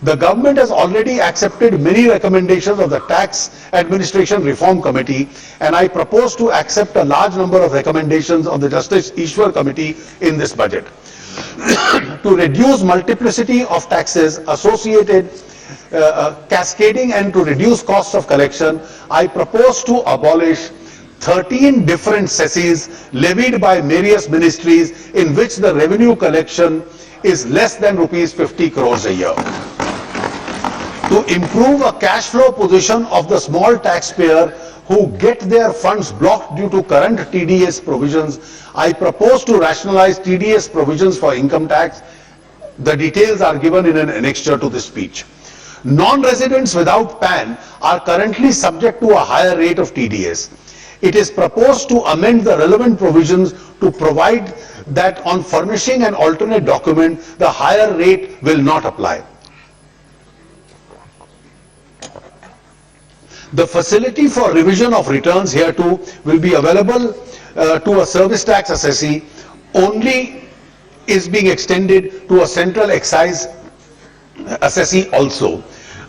The government has already accepted many recommendations of the Tax Administration Reform Committee, and I propose to accept a large number of recommendations of the Justice Ishwar Committee in this budget. To reduce multiplicity of taxes associated cascading and to reduce costs of collection, I propose to abolish 13 different cesses levied by various ministries in which the revenue collection is less than rupees 50 crores a year. To improve a cash flow position of the small taxpayer who get their funds blocked due to current TDS provisions, I propose to rationalize TDS provisions for income tax. The details are given in an annexure to this speech. Non-residents without PAN are currently subject to a higher rate of TDS. It is proposed to amend the relevant provisions to provide that on furnishing an alternate document, the higher rate will not apply. The facility for revision of returns hereto will be available to a service tax assessee only is being extended to a central excise assessee also.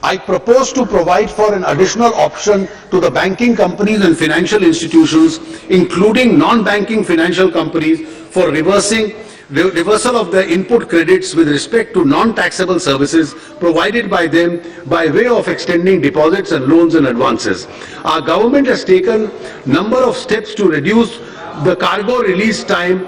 I propose to provide for an additional option to the banking companies and financial institutions, including non-banking financial companies, for reversal of the input credits with respect to non-taxable services provided by them by way of extending deposits and loans and advances. Our government has taken number of steps to reduce the cargo release time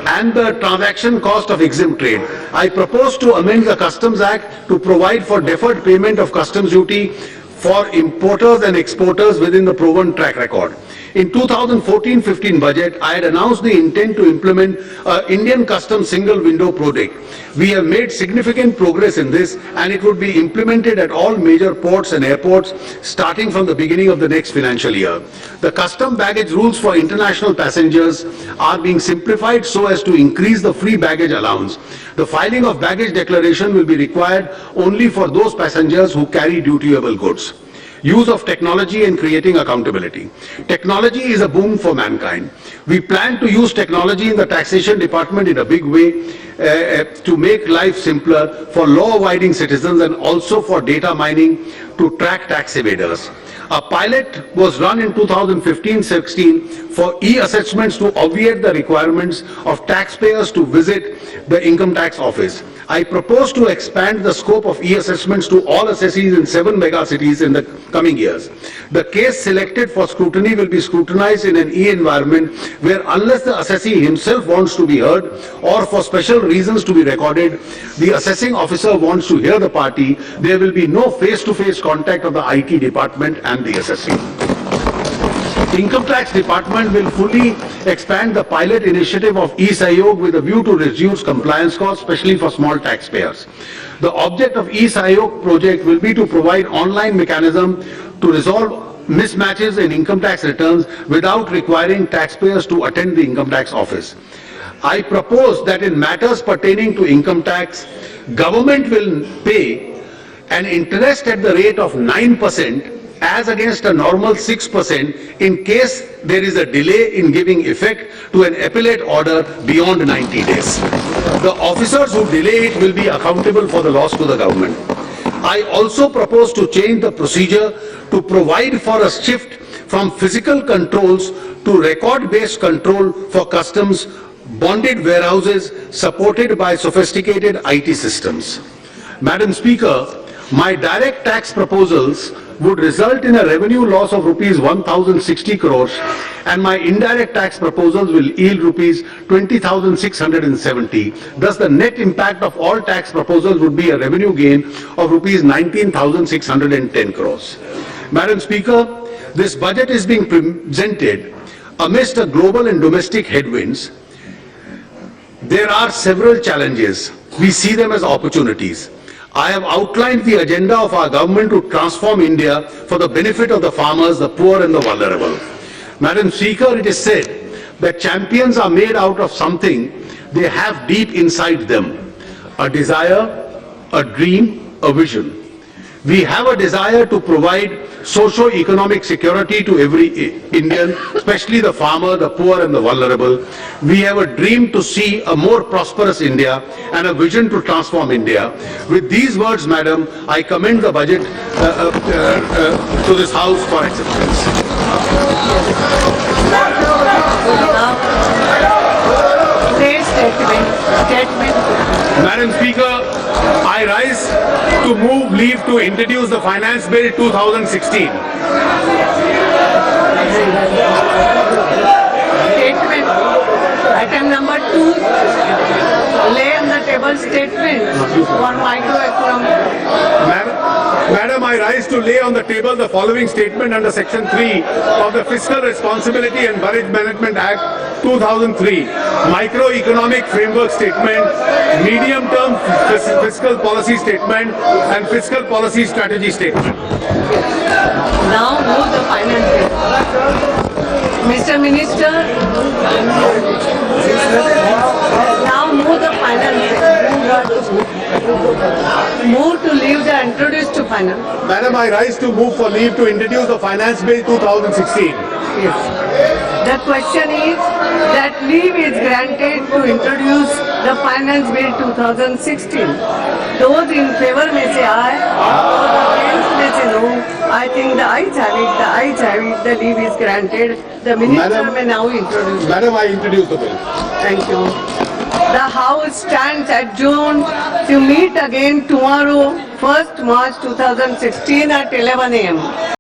and the transaction cost of exempt trade. I propose to amend the Customs Act to provide for deferred payment of customs duty for importers and exporters within the proven track record. In 2014-15 budget, I had announced the intent to implement Indian Customs Single Window project. We have made significant progress in this, and it would be implemented at all major ports and airports starting from the beginning of the next financial year. The custom baggage rules for international passengers are being simplified so as to increase the free baggage allowance. The filing of baggage declaration will be required only for those passengers who carry dutiable goods. Use of technology and creating accountability. Technology is a boon for mankind. We plan to use technology in the taxation department in a big way to make life simpler for law-abiding citizens and also for data mining to track tax evaders. A pilot was run in 2015-16 for e-assessments to obviate the requirements of taxpayers to visit the income tax office. I propose to expand the scope of e-assessments to all assessees in 7 mega cities in the coming years. The case selected for scrutiny will be scrutinized in an e-environment where, unless the assessee himself wants to be heard or for special reasons to be recorded, the assessing officer wants to hear the party, there will be no face-to-face contact of the IT department and the assessee. The Income Tax Department will fully expand the pilot initiative of e-Sahyog with a view to reduce compliance costs, especially for small taxpayers. The object of e-Sahyog project will be to provide online mechanism to resolve mismatches in income tax returns without requiring taxpayers to attend the income tax office. I propose that in matters pertaining to income tax, government will pay an interest at the rate of 9% as against a normal 6% in case there is a delay in giving effect to an appellate order beyond 90 days. The officers who delay it will be accountable for the loss to the government. I also propose to change the procedure to provide for a shift from physical controls to record-based control for customs bonded warehouses supported by sophisticated IT systems. Madam Speaker, my direct tax proposals would result in a revenue loss of rupees 1,060 crores and my indirect tax proposals will yield rupees 20,670. Thus, the net impact of all tax proposals would be a revenue gain of rupees 19,610 crores. Madam Speaker, this budget is being presented amidst the global and domestic headwinds. There are several challenges. We see them as opportunities. I have outlined the agenda of our government to transform India for the benefit of the farmers, the poor and the vulnerable. Madam Speaker, it is said that champions are made out of something they have deep inside them, a desire, a dream, a vision. We have a desire to provide socio-economic security to every Indian, especially the farmer, the poor and the vulnerable. We have a dream to see a more prosperous India and a vision to transform India. With these words, Madam, I commend the budget to this House for acceptance. Madam Speaker, I rise to move leave to introduce the Finance Bill 2016. Statement. Item number 2, lay on the table statement for microeconomic. Madam, I rise to lay on the table the following statement under Section 3 of the Fiscal Responsibility and Budget Management Act 2003, Microeconomic Framework Statement, Medium-Term Fiscal Policy Statement and Fiscal Policy Strategy Statement. Now move the finance bill. Mr. Minister, now move the finance bill. Move to leave the introduce to finance. Madam, I rise to move for leave to introduce the Finance Bill 2016. Yes. The question is that leave is granted to introduce the Finance Bill 2016. Those in favor may say aye, those against may say no. I think the ayes have it, the ayes have it, the leave is granted. The minister Madam- may now introduce. Madam, I introduce the bill. Thank you. The House stands adjourned to meet again tomorrow, 1st March 2016 at 11 a.m.